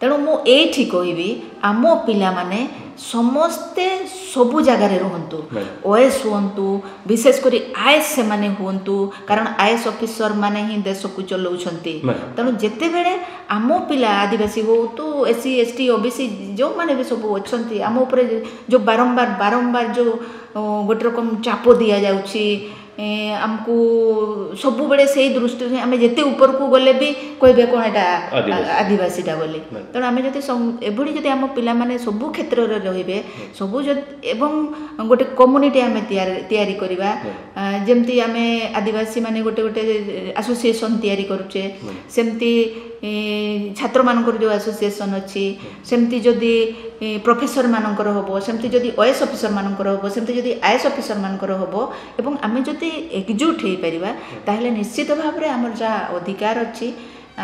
ତେଣୁ ମୁଁ ଏଇଠି କହିବି ଆମ ପିଲାମାନେ ସମସ୍ତେ ସବୁ ଜାଗାରେ ରୁହନ୍ତୁ, OS ହୁଅନ୍ତୁ, ବିଶେଷ କରି IAS ସେମାନେ ହୁଅନ୍ତୁ, କାରଣ IAS ଅଫିସର ମାନେ ହିଁ ଦେଶକୁ ଚଲାଉଛନ୍ତି। ତେଣୁ ଯେତେବେଳେ ଆମ ପିଲା ଆଦିବାସୀ ହୁଅନ୍ତୁ, SC ST OBC ଯେଉଁମାନେ ବି ସବୁ ଅଛନ୍ତି, ଆମ ଉପରେ ଯେଉଁ ବାରମ୍ବାର ଯେଉଁ ଗୋଟେ ରକମ ଚାପ ଦିଆଯାଉଛି, ଆମକୁ ସବୁବେଳେ ସେଇ ଦୃଷ୍ଟିରେ ଆମେ ଯେତେ ଉପରକୁ ଗଲେ ବି କହିବେ କ'ଣ ଏଇଟା ଆଦିବାସୀଟା ବୋଲି। ତେଣୁ ଆମେ ଯଦି ଏଭଳି ଯଦି ଆମ ପିଲାମାନେ ସବୁ କ୍ଷେତ୍ରରେ ରହିବେ, ସବୁ ଏବଂ ଗୋଟେ କମ୍ୟୁନିଟି ଆମେ ତିଆରି କରିବା, ଯେମିତି ଆମେ ଆଦିବାସୀ ମାନେ ଗୋଟେ ଆସୋସିଏସନ୍ ତିଆରି କରୁଛେ, ସେମିତି ଛାତ୍ରମାନଙ୍କର ଯେଉଁ ଆସୋସିଏସନ୍ ଅଛି, ସେମିତି ଯଦି ପ୍ରଫେସର ମାନଙ୍କର ହେବ, ସେମିତି ଯଦି OS ଅଫିସର ମାନଙ୍କର ହେବ, ସେମିତି ଯଦି IAS ଅଫିସର ମାନଙ୍କର ହେବ, ଏବଂ ଆମେ ଯଦି ଏକଜୁଟ ହେଇପାରିବା ତାହେଲେ ନିଶ୍ଚିତ ଭାବରେ ଆମର ଯାହା ଅଧିକାର ଅଛି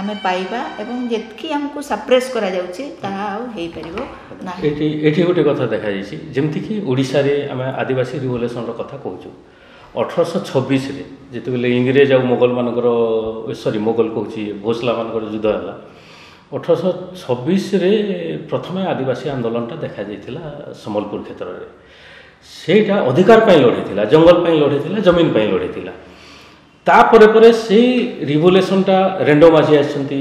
ଆମେ ପାଇବା, ଏବଂ ଯେତିକି ଆମକୁ ସପ୍ରେସ୍ କରାଯାଉଛି ତାହା ଆଉ ହେଇପାରିବ ନାହିଁ। ଏଠି ଗୋଟେ କଥା ଦେଖାଯାଇଛି, ଯେମିତିକି ଓଡ଼ିଶାରେ ଆମେ ଆଦିବାସୀ ରିଭଲ୍ୟୁସନର କଥା କହୁଛୁ। 1826ରେ ଯେତେବେଳେ ଇଂରେଜ ଆଉ ମୋଗଲମାନଙ୍କର ମୋଗଲ କହୁଛି ଭୋସଲାମାନଙ୍କର ଯୁଦ୍ଧ ହେଲା, 1826ରେ ପ୍ରଥମେ ଆଦିବାସୀ ଆନ୍ଦୋଳନଟା ଦେଖାଯାଇଥିଲା ସମ୍ବଲପୁର କ୍ଷେତ୍ରରେ। ସେଇଟା ଅଧିକାର ପାଇଁ ଲଢ଼ିଥିଲା, ଜଙ୍ଗଲ ପାଇଁ ଲଢ଼ିଥିଲା, ଜମିନ ପାଇଁ ଲଢ଼ିଥିଲା। ତାପରେ ପରେ ସେଇ ରିଭଲ୍ୟୁସନଟା ରେଣ୍ଡୋ ମାଝୀ ଆସିଛନ୍ତି,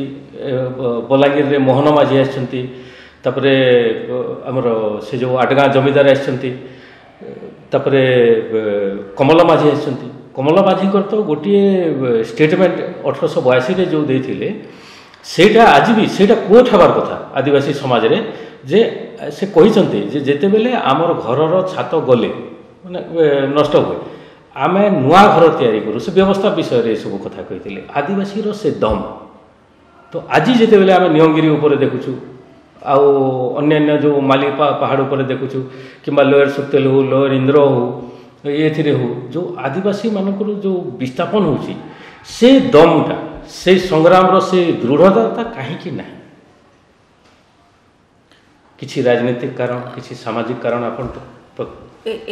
ବଲାଙ୍ଗୀରରେ ମୋହନ ମାଝୀ ଆସିଛନ୍ତି, ତାପରେ ଆମର ସେ ଯେଉଁ ଆଡ଼ଗାଁ ଜମିଦାର ଆସିଛନ୍ତି, ତାପରେ କମଲା ମାଝୀ ଆସିଛନ୍ତି। କମଲା ମାଝୀଙ୍କର ତ ଗୋଟିଏ ଷ୍ଟେଟମେଣ୍ଟ 1882ରେ ଯେଉଁ ଦେଇଥିଲେ, ସେଇଟା ଆଜି ବି ସେଇଟା କୋଟ୍ ହେବାର କଥା ଆଦିବାସୀ ସମାଜରେ, ଯେ ସେ କହିଛନ୍ତି ଯେ ଯେତେବେଳେ ଆମର ଘରର ଛାତ ଗଲେ ମାନେ ନଷ୍ଟ ହୁଏ, ଆମେ ନୂଆ ଘର ତିଆରି କରୁ, ସେ ବ୍ୟବସ୍ଥା ବିଷୟରେ ଏସବୁ କଥା କହିଥିଲେ। ଆଦିବାସୀର ସେ ଦମ୍ ତ ଆଜି ଯେତେବେଳେ ଆମେ ନିୟମଗିରି ଉପରେ ଦେଖୁଛୁ, ଆଉ ଅନ୍ୟାନ୍ୟ ଯେଉଁ ମାଲି ପାହାଡ଼ ଉପରେ ଦେଖୁଛୁ, କିମ୍ବା ଲୋୟର ସୁକ୍ତେଲ ହଉ, ଲୋୟର ଇନ୍ଦ୍ର ହଉ, ଏଥିରେ ହଉ, ଯେଉଁ ଆଦିବାସୀମାନଙ୍କର ଯେଉଁ ବିସ୍ଥାପନ ହେଉଛି, ସେ ଦମ୍ଟା, ସେ ସଂଗ୍ରାମର ସେ ଦୃଢ଼ତା କାହିଁକି ନାହିଁ? କିଛି ରାଜନୈତିକ କାରଣ, କିଛି ସାମାଜିକ କାରଣ ଆପଣ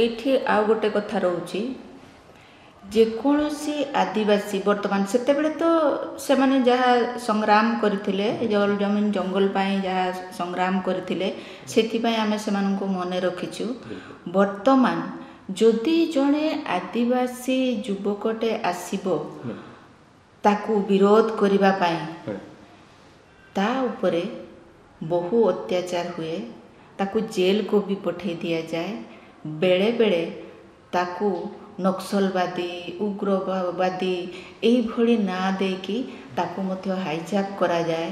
ଏଇଠି ଆଉ ଗୋଟେ କଥା ରହୁଛି, ଯେକୌଣସି ଆଦିବାସୀ ବର୍ତ୍ତମାନ, ସେତେବେଳେ ତ ସେମାନେ ଯାହା ସଂଗ୍ରାମ କରିଥିଲେ, ଜମିନ ଜଙ୍ଗଲ ପାଇଁ ଯାହା ସଂଗ୍ରାମ କରିଥିଲେ, ସେଥିପାଇଁ ଆମେ ସେମାନଙ୍କୁ ମନେ ରଖିଛୁ। ବର୍ତ୍ତମାନ ଯଦି ଜଣେ ଆଦିବାସୀ ଯୁବକଟେ ଆସିବ ତାକୁ ବିରୋଧ କରିବା ପାଇଁ, ତା ଉପରେ ବହୁ ଅତ୍ୟାଚାର ହୁଏ, ତାକୁ ଜେଲକୁ ବି ପଠାଇ ଦିଆଯାଏ। ବେଳେବେଳେ ତାକୁ ନକ୍ସଲବାଦୀ, ଉଗ୍ରବାଦୀ ଏଇଭଳି ନାଁ ଦେଇକି ତାକୁ ମଧ୍ୟ ହାଇଜାକ୍ କରାଯାଏ,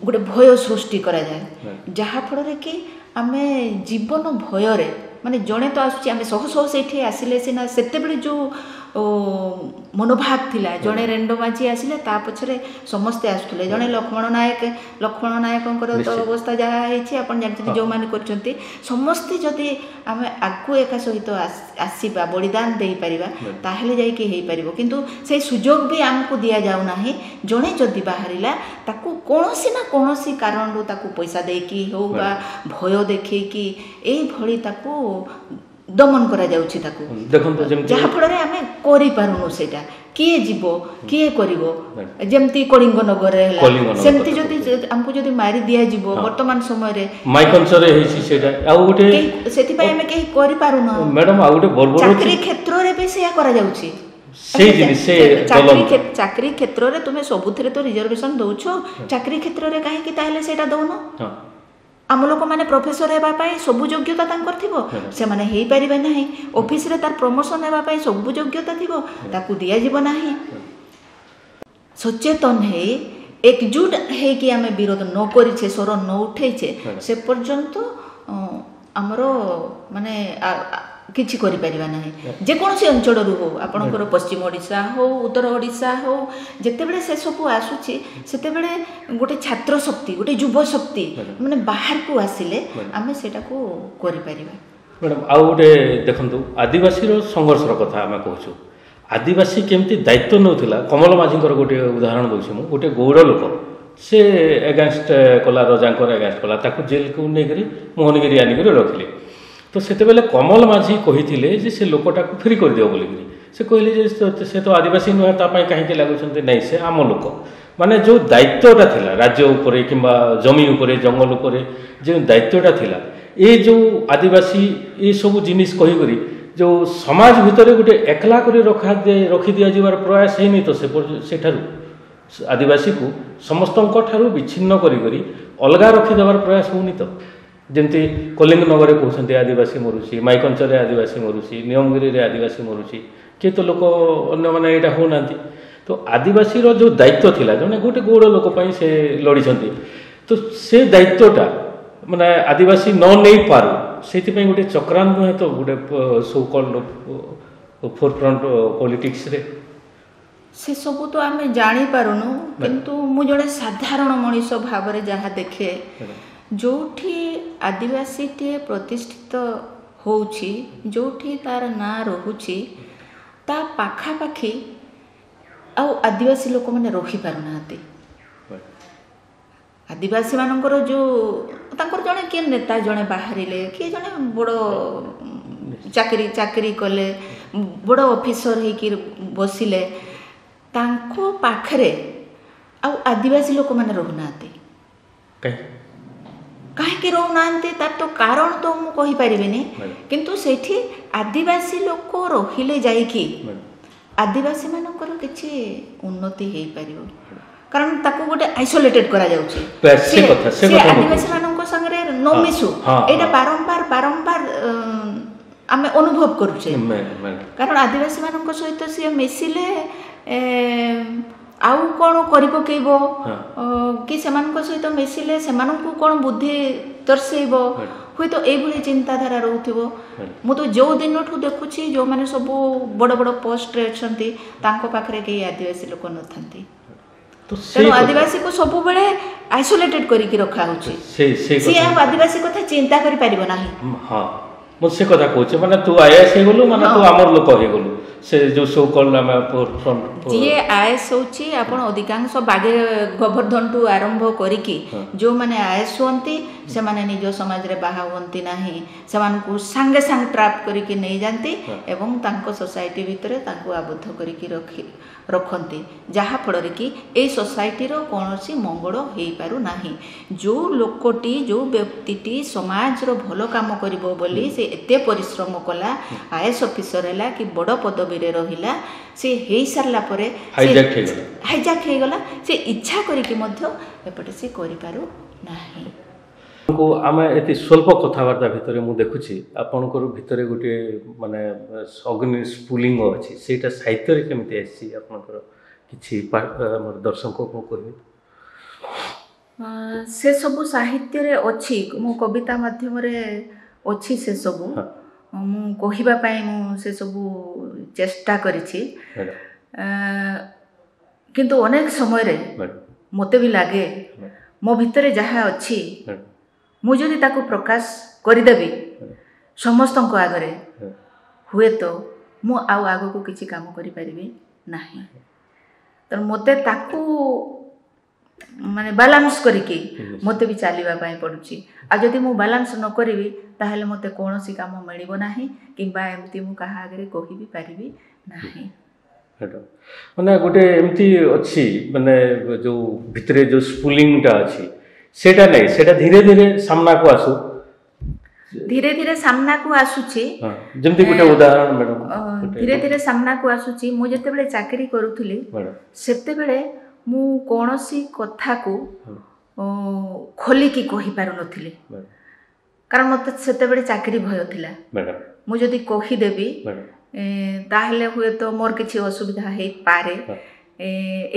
ଗୋଟେ ଭୟ ସୃଷ୍ଟି କରାଯାଏ, ଯାହାଫଳରେ କି ଆମେ ଜୀବନ ଭୟରେ, ମାନେ ଜଣେ ତ ଆସୁଛି, ଆମେ ଶହ ସେଇଠି ଆସିଲେ ସିନା, ସେତେବେଳେ ଯେଉଁ ମନୋଭାବ ଥିଲା, ଜଣେ ରେଣ୍ଡୋ ମାଝୀ ଆସିଲେ ତା ପଛରେ ସମସ୍ତେ ଆସୁଥିଲେ, ଜଣେ ଲକ୍ଷ୍ମଣ ନାୟକଙ୍କର ତ ଅବସ୍ଥା ଯାହା ହେଇଛି ଆପଣ ଜାଣିଛନ୍ତି, ଯେଉଁମାନେ କରିଛନ୍ତି, ସମସ୍ତେ ଯଦି ଆମେ ଆଗକୁ ଏକା ସହିତ ଆସିବା, ବଳିଦାନ ଦେଇପାରିବା, ତାହେଲେ ଯାଇକି ହେଇପାରିବ। କିନ୍ତୁ ସେଇ ସୁଯୋଗ ବି ଆମକୁ ଦିଆଯାଉ ନାହିଁ। ଜଣେ ଯଦି ବାହାରିଲା, ତାକୁ କୌଣସି ନା କୌଣସି କାରଣରୁ ତାକୁ ପଇସା ଦେଇକି ହେଉ ବା ଭୟ ଦେଖେଇକି ଏଇଭଳି ତାକୁ ଦମନ କରାଯାଉଛି ତାକୁ। ଦେଖନ୍ତୁ ଯେମିତି ଯାହାଫଳରେ ଆମେ କରିପାରୁନୁ ସେଇଟା, କିଏ ଯିବ କିଏ କରିବ। ଯେମିତି କଳିଙ୍ଗ ନଗରରେ ହେଲା, ସେମିତି ଯଦି ଆମକୁ ଯଦି ମାରି ଦିଆଯିବ ବର୍ତ୍ତମାନ ସମୟରେ ମାଇକଞ୍ଚରେ ହେଇଛି ସେଇଟା। ଆଉ ଗୋଟେ ସେଥିପାଇଁ ଆମେ କେହି କରିପାରୁନୁ ମ୍ୟାଡାମ। ଆଉ ଗୋଟେ ବର୍ବର ଚାକିରି କ୍ଷେତ୍ରରେ ବି ସେଇଆ କରାଯାଉଛି। ସେଇ ଜିନିଷ ଚାକିରି କ୍ଷେତ୍ରରେ ତୁମେ ସବୁଥିରେ ତ ରିଜର୍ଭେସନ ଦଉଛ, ଚାକିରି କ୍ଷେତ୍ରରେ କାହିଁକି ତାହେଲେ ସେଇଟା ଦଉନ? ଆମ ଲୋକମାନେ ପ୍ରଫେସର ହେବା ପାଇଁ ସବୁ ଯୋଗ୍ୟତା ତାଙ୍କର ଥିବ, ସେମାନେ ହେଇପାରିବେ ନାହିଁ। ଅଫିସରେ ତାର ପ୍ରମୋସନ ହେବା ପାଇଁ ସବୁ ଯୋଗ୍ୟତା ଥିବ, ତାକୁ ଦିଆଯିବ ନାହିଁ। ସଚେତନ ହେଇ ଏକଜୁଟ ହେଇକି ଆମେ ବିରୋଧ ନ କରିଛେ, ସ୍ୱର ନ ଉଠେଇଛେ, ସେ ପର୍ଯ୍ୟନ୍ତ ଆମର ମାନେ କିଛି କରିପାରିବା ନାହିଁ। ଯେକୌଣସି ଅଞ୍ଚଳରୁ ହଉ, ଆପଣଙ୍କର ପଶ୍ଚିମ ଓଡ଼ିଶା ହଉ, ଉତ୍ତର ଓଡ଼ିଶା ହଉ, ଯେତେବେଳେ ସେସବୁ ଆସୁଛି ସେତେବେଳେ ଗୋଟେ ଛାତ୍ର ଶକ୍ତି, ଗୋଟେ ଯୁବ ଶକ୍ତି ମାନେ ବାହାରକୁ ଆସିଲେ ଆମେ ସେଇଟାକୁ କରିପାରିବା। ମ୍ୟାଡ଼ାମ୍ ଆଉ ଗୋଟେ ଦେଖନ୍ତୁ, ଆଦିବାସୀର ସଂଘର୍ଷର କଥା ଆମେ କହୁଛୁ। ଆଦିବାସୀ କେମିତି ଦାୟିତ୍ୱ ନେଉଥିଲା, କମଲ ମାଝୀଙ୍କର ଗୋଟେ ଉଦାହରଣ ଦେଉଛି ମୁଁ। ଗୋଟେ ଗୌଡ଼ ଲୋକ, ସେ ଏଗେନଷ୍ଟ କଲା, ରଜାଙ୍କର ଏଗେନଷ୍ଟ କଲା, ତାକୁ ଜେଲକୁ ନେଇକରି ମୋହନଗିରି ଆଣିକରି ରଖିଲେ। ତ ସେତେବେଳେ କମଲ ମାଝୀ କହିଥିଲେ ଯେ ସେ ଲୋକଟାକୁ ଫ୍ରି କରିଦିଅ ବୋଲିକିରି। ସେ କହିଲେ ଯେ ସେ ତ ଆଦିବାସୀ ନୁହେଁ, ତା ପାଇଁ କାହିଁକି ଲାଗୁଛନ୍ତି? ନାଇଁ, ସେ ଆମ ଲୋକ। ମାନେ ଯେଉଁ ଦାୟିତ୍ୱଟା ଥିଲା ରାଜ୍ୟ ଉପରେ କିମ୍ବା ଜମି ଉପରେ, ଜଙ୍ଗଲ ଉପରେ ଯେଉଁ ଦାୟିତ୍ୱଟା ଥିଲା, ଏ ଯେଉଁ ଆଦିବାସୀ ଏସବୁ ଜିନିଷ କହିକରି ଯେଉଁ ସମାଜ ଭିତରେ ଗୋଟେ ଏକଲା କରି ରଖି ଦିଆଯିବାର ପ୍ରୟାସ ହେଇନି ତ ସେଠାରୁ ଆଦିବାସୀକୁ ସମସ୍ତଙ୍କ ଠାରୁ ବିଚ୍ଛିନ୍ନ କରି ଅଲଗା ରଖିଦେବାର ପ୍ରୟାସ ହେଉନି ତ? ଯେମିତି କଳିଙ୍ଗ ନଗରରେ କହୁଛନ୍ତି ଆଦିବାସୀ ମରୁଛି, ମାଇକଞ୍ଚରେ ଆଦିବାସୀ ମରୁଛି, ନିୟମଗିରିରେ ଆଦିବାସୀ ମରୁଛି, କିଏ ତ ଲୋକ ଅନ୍ୟମାନେ ଏଇଟା ହେଉନାହାନ୍ତି। ତ ଆଦିବାସୀର ଯେଉଁ ଦାୟିତ୍ୱ ଥିଲା, ଜଣେ ଗୋଟେ ଗୌଡ଼ ଲୋକ ପାଇଁ ସେ ଲଢ଼ିଛନ୍ତି, ତ ସେ ଦାୟିତ୍ୱଟା ମାନେ ଆଦିବାସୀ ନ ନେଇପାରୁ, ସେଇଥିପାଇଁ ଗୋଟେ ଚକ୍ରାନ୍ତ ନୁହେଁ ତ ଗୋଟେ ସୋକଲ୍ଡ ଫୋର ଫ୍ରଣ୍ଟ ପଲିଟିକ୍ସରେ? ସେସବୁ ତ ଆମେ ଜାଣିପାରୁନୁ, କିନ୍ତୁ ମୁଁ ଜଣେ ସାଧାରଣ ମଣିଷ ଭାବରେ ଯାହା ଦେଖେ, ଯେଉଁଠି ଆଦିବାସୀଟିଏ ପ୍ରତିଷ୍ଠିତ ହେଉଛି, ଯେଉଁଠି ତାର ନାଁ ରହୁଛି, ତା ପାଖାପାଖି ଆଉ ଆଦିବାସୀ ଲୋକମାନେ ରହିପାରୁନାହାନ୍ତି। ଆଦିବାସୀମାନଙ୍କର ଯେଉଁ ତାଙ୍କର ଜଣେ କିଏ ନେତା ଜଣେ ବାହାରିଲେ, କିଏ ଜଣେ ବଡ଼ ଚାକିରି କଲେ, ବଡ଼ ଅଫିସର ହେଇକି ବସିଲେ, ତାଙ୍କ ପାଖରେ ଆଉ ଆଦିବାସୀ ଲୋକମାନେ ରହୁନାହାନ୍ତି। କାହିଁକି ରହୁନାହାନ୍ତି ତାର ତ କାରଣ ତ ମୁଁ କହିପାରିବିନି, କିନ୍ତୁ ସେଇଠି ଆଦିବାସୀ ଲୋକ ରହିଲେ ଯାଇକି ଆଦିବାସୀମାନଙ୍କର କିଛି ଉନ୍ନତି ହେଇପାରିବ। କାରଣ ତାକୁ ଗୋଟେ ଆଇସୋଲେଟେଡ୍ କରାଯାଉଛି, ଆଦିବାସୀମାନଙ୍କ ସାଙ୍ଗରେ ନ ମିଶୁ, ଏଇଟା ବାରମ୍ବାର ଆମେ ଅନୁଭବ କରୁଛେ। କାରଣ ଆଦିବାସୀମାନଙ୍କ ସହିତ ସିଏ ମିଶିଲେ ଆଉ କ'ଣ କରି ପକେଇବ, କି ସେମାନଙ୍କ ସହିତ ମିଶିଲେ ସେମାନଙ୍କୁ କ'ଣ ବୁଦ୍ଧି ଦର୍ଶେଇବ, ହୁଏତ ଏଇଭଳି ଚିନ୍ତାଧାରା ରହୁଥିବ। ମୁଁ ତ ଯେଉଁ ଦିନଠୁ ଦେଖୁଛି ଯେଉଁମାନେ ସବୁ ବଡ଼ ବଡ଼ ପୋଷ୍ଟରେ ଅଛନ୍ତି, ତାଙ୍କ ପାଖରେ କେହି ଆଦିବାସୀ ଲୋକ ନଥାନ୍ତି। ତେଣୁ ଆଦିବାସୀକୁ ସବୁବେଳେ ଆଇସୋଲେଟେଡ୍ କରିକି ରଖାହେଉଛି। ସିଏ ଆଉ ଆଦିବାସୀ କଥା ଚିନ୍ତା କରିପାରିବ ନାହିଁ। ମୁଁ ସେ କଥା କହୁଛି, ମାନେ ତୁ ଆଇଏଏସ୍ ହେଇଗଲୁ ମାନେ ତୁ ଆମର ଲୋକ ହେଇଗଲୁ। ସେ ଯେଉଁ ସୋକଲ୍ଡ ଆମେ ଯିଏ ଆଇଏଏସ୍ ହେଉଛି, ଆପଣ ଅଧିକାଂଶ ବାଗେ ଗୋବର୍ଦ୍ଧନଠୁ ଆରମ୍ଭ କରିକି ଯେଉଁମାନେ ଆଇଏଏସ୍ ହୁଅନ୍ତି, ସେମାନେ ନିଜ ସମାଜରେ ବାହା ହୁଅନ୍ତି ନାହିଁ, ସେମାନଙ୍କୁ ସାଙ୍ଗେ ସାଙ୍ଗେ ଟ୍ରାପ୍ କରିକି ନେଇଯାଆନ୍ତି ଏବଂ ତାଙ୍କ ସୋସାଇଟି ଭିତରେ ତାଙ୍କୁ ଆବଦ୍ଧ କରିକି ରଖନ୍ତି, ଯାହାଫଳରେ କି ଏଇ ସୋସାଇଟିର କୌଣସି ମଙ୍ଗଳ ହେଇପାରୁନାହିଁ। ଯେଉଁ ଲୋକଟି, ଯେଉଁ ବ୍ୟକ୍ତିଟି ସମାଜର ଭଲ କାମ କରିବ ବୋଲି ସେ ଏତେ ପରିଶ୍ରମ କଲା, ଆଇଏଏସ୍ ଅଫିସର ହେଲା କି ବଡ଼ ପଦବୀରେ ରହିଲା, ସେ ହେଇସାରିଲା ପରେ ହାଇଜାକ୍ ହେଇଗଲା। ସେ ଇଚ୍ଛା କରିକି ମଧ୍ୟ ଏପଟେ ସେ କରିପାରୁ ନାହିଁ। ଆମେ ଏତେ ସ୍ୱଳ୍ପ କଥାବାର୍ତ୍ତା ଭିତରେ ମୁଁ ଦେଖୁଛି ଆପଣଙ୍କର ଭିତରେ ଗୋଟିଏ ମାନେ ଅଗ୍ନି ସ୍ଫୁଲିଙ୍ଗ ଅଛି, ସେଇଟା ସାହିତ୍ୟରେ କେମିତି ଆସିଛି ଆପଣଙ୍କର? କିଛି ଆମର ଦର୍ଶକଙ୍କୁ କହିବେ। ସେସବୁ ସାହିତ୍ୟରେ ଅଛି, ମୁଁ କବିତା ମାଧ୍ୟମରେ ଅଛି ସେସବୁ। ମୁଁ କହିବା ପାଇଁ ମୁଁ ସେସବୁ ଚେଷ୍ଟା କରିଛି, କିନ୍ତୁ ଅନେକ ସମୟରେ ମୋତେ ବି ଲାଗେ ମୋ ଭିତରେ ଯାହା ଅଛି ମୁଁ ଯଦି ତାକୁ ପ୍ରକାଶ କରିଦେବି ସମସ୍ତଙ୍କ ଆଗରେ, ହୁଏତ ମୁଁ ଆଉ ଆଗକୁ କିଛି କାମ କରିପାରିବି ନାହିଁ। ତେଣୁ ମୋତେ ତାକୁ ମାନେ ବାଲାନ୍ସ କରିକି ମୋତେ ବି ଚାଲିବା ପାଇଁ ପଡ଼ୁଛି। ଆଉ ଯଦି ମୁଁ ବାଲାନ୍ସ ନ କରିବି ତାହେଲେ ମୋତେ କୌଣସି କାମ ମିଳିବ ନାହିଁ କିମ୍ବା ଏମିତି ମୁଁ କାହା ଆଗରେ କହି ବି ପାରିବି ନାହିଁ। ମାନେ ଗୋଟେ ଏମିତି ଅଛି ମାନେ ଯେଉଁ ଭିତରେ ଯେଉଁ ସ୍ପୁଲିଂଟା ଅଛି ସେଇଟା ନାହିଁ, ସେଇଟା ଧୀରେ ଧୀରେ ସାମ୍ନାକୁ ଆସୁ ଧୀରେ ଧୀରେ ସାମ୍ନାକୁ ଆସୁଛି। ଯେମିତି ଗୋଟେ ଉଦାହରଣ ମ୍ୟାଡ଼ାମ ଧୀରେ ଧୀରେ ସାମ୍ନାକୁ ଆସୁଛି। ମୁଁ ଯେତେବେଳେ ଚାକିରି କରୁଥିଲି ସେତେବେଳେ ମୁଁ କୌଣସି କଥାକୁ ଖୋଲିକି କହିପାରୁନଥିଲି, କାରଣ ମୋତେ ସେତେବେଳେ ଚାକିରି ଭୟ ଥିଲା। ମୁଁ ଯଦି କହିଦେବି ତାହେଲେ ହୁଏତ ମୋର କିଛି ଅସୁବିଧା ହେଇପାରେ,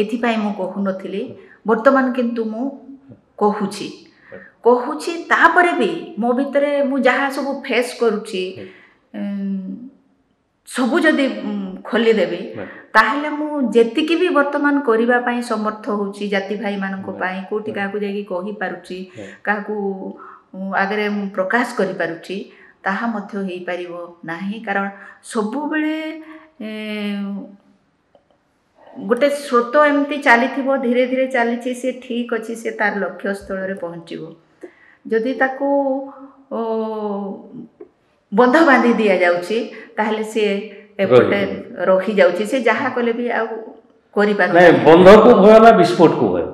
ଏଥିପାଇଁ ମୁଁ କହୁନଥିଲି। ବର୍ତ୍ତମାନ କିନ୍ତୁ ମୁଁ କହୁଛି ତାପରେ ବି ମୋ ଭିତରେ ମୁଁ ଯାହା ସବୁ ଫେସ୍ କରୁଛି ସବୁ ଯଦି ଖୋଲିଦେବି ତାହେଲେ ମୁଁ ଯେତିକି ବି ବର୍ତ୍ତମାନ କରିବା ପାଇଁ ସମର୍ଥ ହେଉଛି ଜାତି ଭାଇମାନଙ୍କ ପାଇଁ, କେଉଁଠି କାହାକୁ ଯାଇକି କହିପାରୁଛି, କାହାକୁ ଆଗରେ ମୁଁ ପ୍ରକାଶ କରିପାରୁଛି, ତାହା ମଧ୍ୟ ହେଇପାରିବ ନାହିଁ। କାରଣ ସବୁବେଳେ ଗୋଟେ ସ୍ରୋତ ଏମିତି ଚାଲିଥିବ, ଧୀରେ ଧୀରେ ଚାଲିଛି, ସେ ଠିକ୍ ଅଛି, ସେ ତାର ଲକ୍ଷ୍ୟସ୍ଥଳରେ ପହଞ୍ଚିବ। ଯଦି ତାକୁ ବନ୍ଧ ବାନ୍ଧି ଦିଆଯାଉଛି ତାହେଲେ ସେ ଏପଟେ ରହିଯାଉଛି, ସେ ଯାହା କଲେ ବି ଆଉ କରିପାରୁନି। ବନ୍ଧକୁ ଭୟ ନା ବିସ୍ଫୋଟକୁ ଭୟ?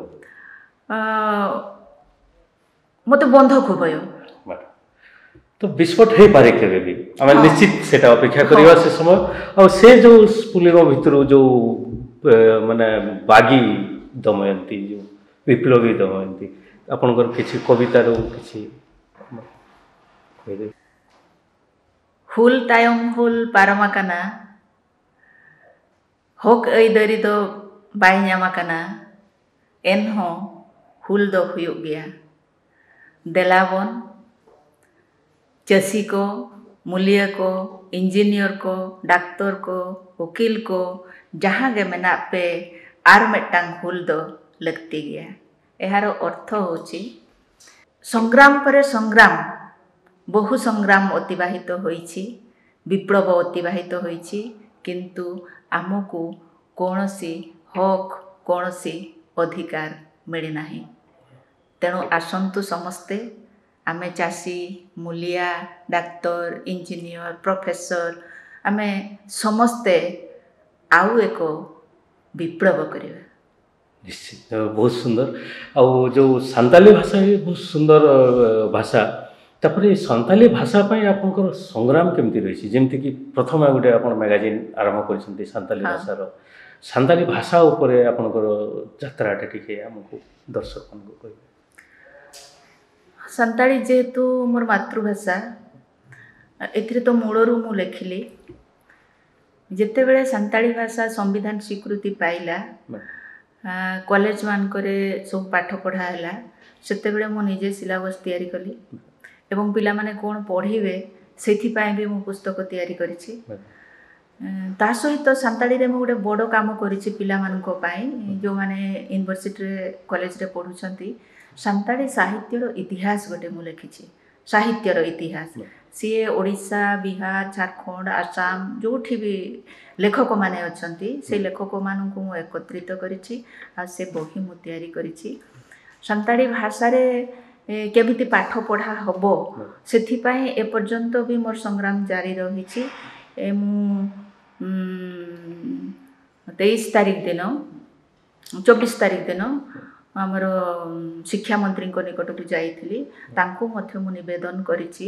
ମୋତେ ବନ୍ଧକୁ ଭୟ। ତ ବିସ୍ଫୋଟ ହେଇପାରେ କେବେ ବି, ଆମେ ନିଶ୍ଚିତ ସେଟା ଅପେକ୍ଷା କରିବା ସେ ସମୟ। ଆଉ ସେ ଯେଉଁ ସ୍ଫୁଲିଙ୍ଗ ଭିତରୁ ଯେଉଁ ମାନେ ବାଗୀ ଦମୟନ୍ତୀ, ଯେଉଁ ବିପ୍ଳବୀ ଦମୟନ୍ତୀ, ଆପଣଙ୍କର କିଛି କବିତାରୁ କିଛି କହିଦେବେ? হুল তায়ং হুল পারমাকানা হোক এই দরিদ বাইনামাকানা এনহ হুল দ হুয়ুগ গিয়া দেলাবন चासी को, मूलिया को, इंजीनियर को, डाक्तर को, वकील को जहाँ गे मेना पे आर मेटांग हुल दो लगती गया। यार अर्थ होची संग्राम परे संग्राम, बहु संग्राम अतिबाहित होईची, विप्लव अतिबाहित होईची, किंतु आमको कौनसी हक कौनसी अधिकार मिली नाही। तेणु आसंतु समस्ते आमे चासी, मूलिया, डाक्तर, इंजीनियर, प्रोफेसर आमे समस्ते आउ एक विप्लव करिबा। निश्चित, बहुत सुंदर। आउ जो सांताली भाषा भी बहुत सुंदर भाषा। तापर सांताली भाषा पाई आपनकर संग्राम केमती रही, जेमती कि प्रथम गोटे आप मैगजीन आरंभ कर सांताली भाषार, सांताली भाषा उपरे आपनकर यात्राटा टिके आमको दर्शक को कह। सांताली जेहेतु मोर मातृभाषा, एथिरे तो मूलरू मु लेखिली। जेते बेले सांताली भाषा संविधान स्वीकृति पाइला, कॉलेज मानकरे सब पाठ पढ़ा हैला, सेते बेले मु निजे सिलेबस तैयारी कली एवं पिला माने कोन पढ़िबे सेथि पाए भी मु पुस्तक तैयारी करिछि। ता सहित सांताली रे मु गोटे बड़ काम करिछि पिला मानको पाए जो माने यूनिवर्सिटी रे कॉलेज रे पढुछंती। सांताली साहित्यर इतिहास गोटे मु लिखिछि, साहित्यर इतिहास। सी ओडिशा, बिहार, झारखंड, आसाम जोठी भी लेखक माने अछंती से लेखक मानकु मु एकत्रित करिछि आ से बही मु तैयारी करिछि। सांताली भाषा रे केमिति पाठ पढ़ा हबो सेथि पाए ए पर्यंत भी मोर संग्राम जारी रहिछि। मु 23 तारिख दिन 24 तारिख दिन आमर शिक्षा मंत्री निकट को जाइली, तांको मध्य मु निवेदन करिछि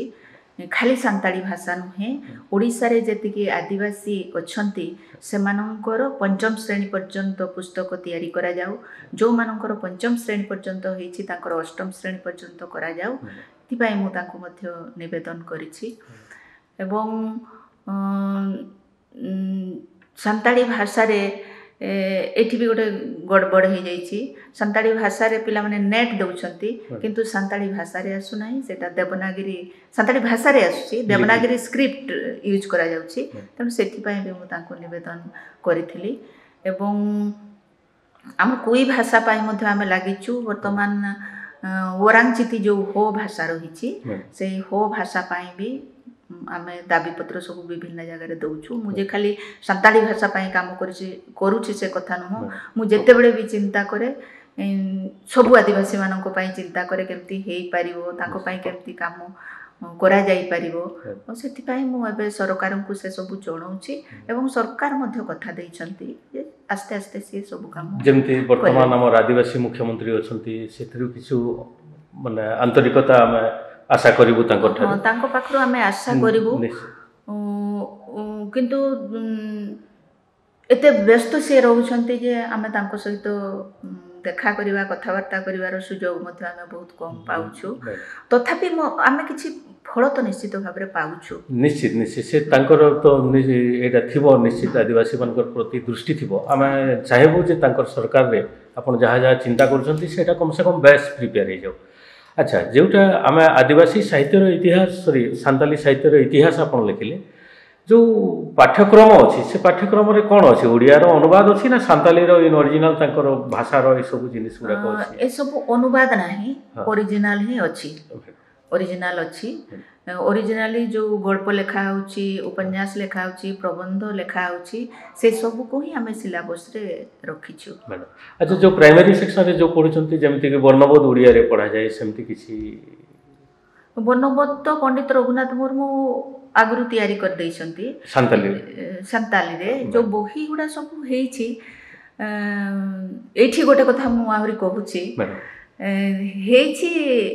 खाली सांताली भाषा नुहे, ओडिशा रे जेतिकी आदिवासी अछंती सेमानंकर पंचम श्रेणी पर्यंत पुस्तक तैयारी करा जाऊ, जो मानंकर पंचम श्रेणी पर्यंत होईछि तांकर अष्टम श्रेणी पर्यंत करा जाऊ। तिपाई मु तांको मध्य निवेदन करिछि। एवं सांताली भाषा रे एठी भी गोटे गड़बड़ हो जाइछि। सांताली भाषा रे पिला माने नेट दउछंती किंतु सांताली भाषा रे आसु नाही, सेटा देवनागरी सांताली भाषा रे आसुछि, देवनागरी स्क्रिप्ट यूज करा जाउछि। तम सेथि पय भी मु तांको निवेदन करिथिली। एवं हम कोई भाषा पाई मध्य आमे लागिछु। वर्तमान ओरांगचिति जो हो भाषा रहिछि से हो भाषा पाई भी आमे दाबी पत्र सब विभिन्न जगह दउछु। मुझे खाली सांताली भाषा पाई काम करुछि से कथा नुह। मु जेते बेले भी चिंता करे सब आदिवासी मानक पाई चिंता करे केमती हेई पारिबो, ताको पाई केमती काम କରାଯାଇପାରିବ। ସେଥିପାଇଁ ମୁଁ ଏବେ ସରକାରଙ୍କୁ ସେସବୁ ଜଣାଉଛି ଏବଂ ସରକାର ମଧ୍ୟ କଥା ଦେଇଛନ୍ତି ଯେ ଆସ୍ତେ ଆସ୍ତେ ସିଏ ସବୁ କାମ ଯେମିତି ବର୍ତ୍ତମାନ ଆମର ଆଦିବାସୀ ମୁଖ୍ୟମନ୍ତ୍ରୀ ଅଛନ୍ତି ସେଥିରୁ କିଛି ମାନେ ଆନ୍ତରିକତା ଆମେ ଆଶା କରିବୁ ତାଙ୍କଠାରୁ। ତାଙ୍କ ପାଖରୁ ଆମେ ଆଶା କରିବୁ, କିନ୍ତୁ ଏତେ ବ୍ୟସ୍ତ ସିଏ ରହୁଛନ୍ତି ଯେ ଆମେ ତାଙ୍କ ସହିତ ଦେଖା କରିବା କଥାବାର୍ତ୍ତା କରିବାର ସୁଯୋଗ ମଧ୍ୟ ଆମେ ବହୁତ କମ୍ ପାଉଛୁ। ତଥାପି ଆମେ କିଛି ଫଳ ତ ନିଶ୍ଚିତ ଭାବରେ ପାଉଛୁ। ନିଶ୍ଚିତ ସେ ତାଙ୍କର ତ ଏଇଟା ଥିବ ନିଶ୍ଚିତ ଆଦିବାସୀମାନଙ୍କର ପ୍ରତି ଦୃଷ୍ଟି ଥିବ। ଆମେ ଚାହିଁବୁ ଯେ ତାଙ୍କର ସରକାରରେ ଆପଣ ଯାହା ଯାହା ଚିନ୍ତା କରୁଛନ୍ତି ସେଇଟା କମ୍ ସେ କମ୍ ବେସ୍ ପ୍ରିପେୟାର ହେଇଯାଉ। ଆଚ୍ଛା, ଯେଉଁଟା ଆମେ ଆଦିବାସୀ ସାହିତ୍ୟର ଇତିହାସ ସାନ୍ତାଲି ସାହିତ୍ୟର ଇତିହାସ ଆପଣ ଲେଖିଲେ, ଯେଉଁ ପାଠ୍ୟକ୍ରମ ଅଛି ସେ ପାଠ୍ୟକ୍ରମରେ କ'ଣ ଅଛି? ଓଡ଼ିଆର ଅନୁବାଦ ଅଛି ନା ସାନ୍ତାଲିର ଅରିଜିନାଲ ତାଙ୍କର ଭାଷାର ଏସବୁ ଜିନିଷ ଗୁଡ଼ାକ ଅଛି? ଏସବୁ ଅନୁବାଦ ନାହିଁ, ଅରିଜିନାଲ ହିଁ ଅଛି। ଅରିଜିନାଲ ଅଛି। ଅରିଜିନାଲି ଯେଉଁ ଗଳ୍ପ ଲେଖା ହେଉଛି, ଉପନ୍ୟାସ ଲେଖା ହେଉଛି, ପ୍ରବନ୍ଧ ଲେଖା ହେଉଛି, ସେସବୁକୁ ହିଁ ଆମେ ସିଲାବସ୍ରେ ରଖିଛୁ। ଆଚ୍ଛା, ଯେଉଁ ପ୍ରାଇମେରୀ ସେକ୍ସନରେ ଯେଉଁ ପଢ଼ୁଛନ୍ତି ଯେମିତିକି ବର୍ଣ୍ଣବୋଧ ଓଡ଼ିଆରେ ପଢ଼ାଯାଏ ସେମିତି କିଛି? ବର୍ଣ୍ଣବୋଧ ତ ପଣ୍ଡିତ ରଘୁନାଥ ମୁର୍ମୁ ଆଗରୁ ତିଆରି କରିଦେଇଛନ୍ତି ସାନ୍ତାଲିରେ। ଯେଉଁ ବହି ଗୁଡ଼ା ସବୁ ହେଇଛି, ଏଇଠି ଗୋଟେ କଥା ମୁଁ ଆହୁରି କହୁଛି, ହେଇଛି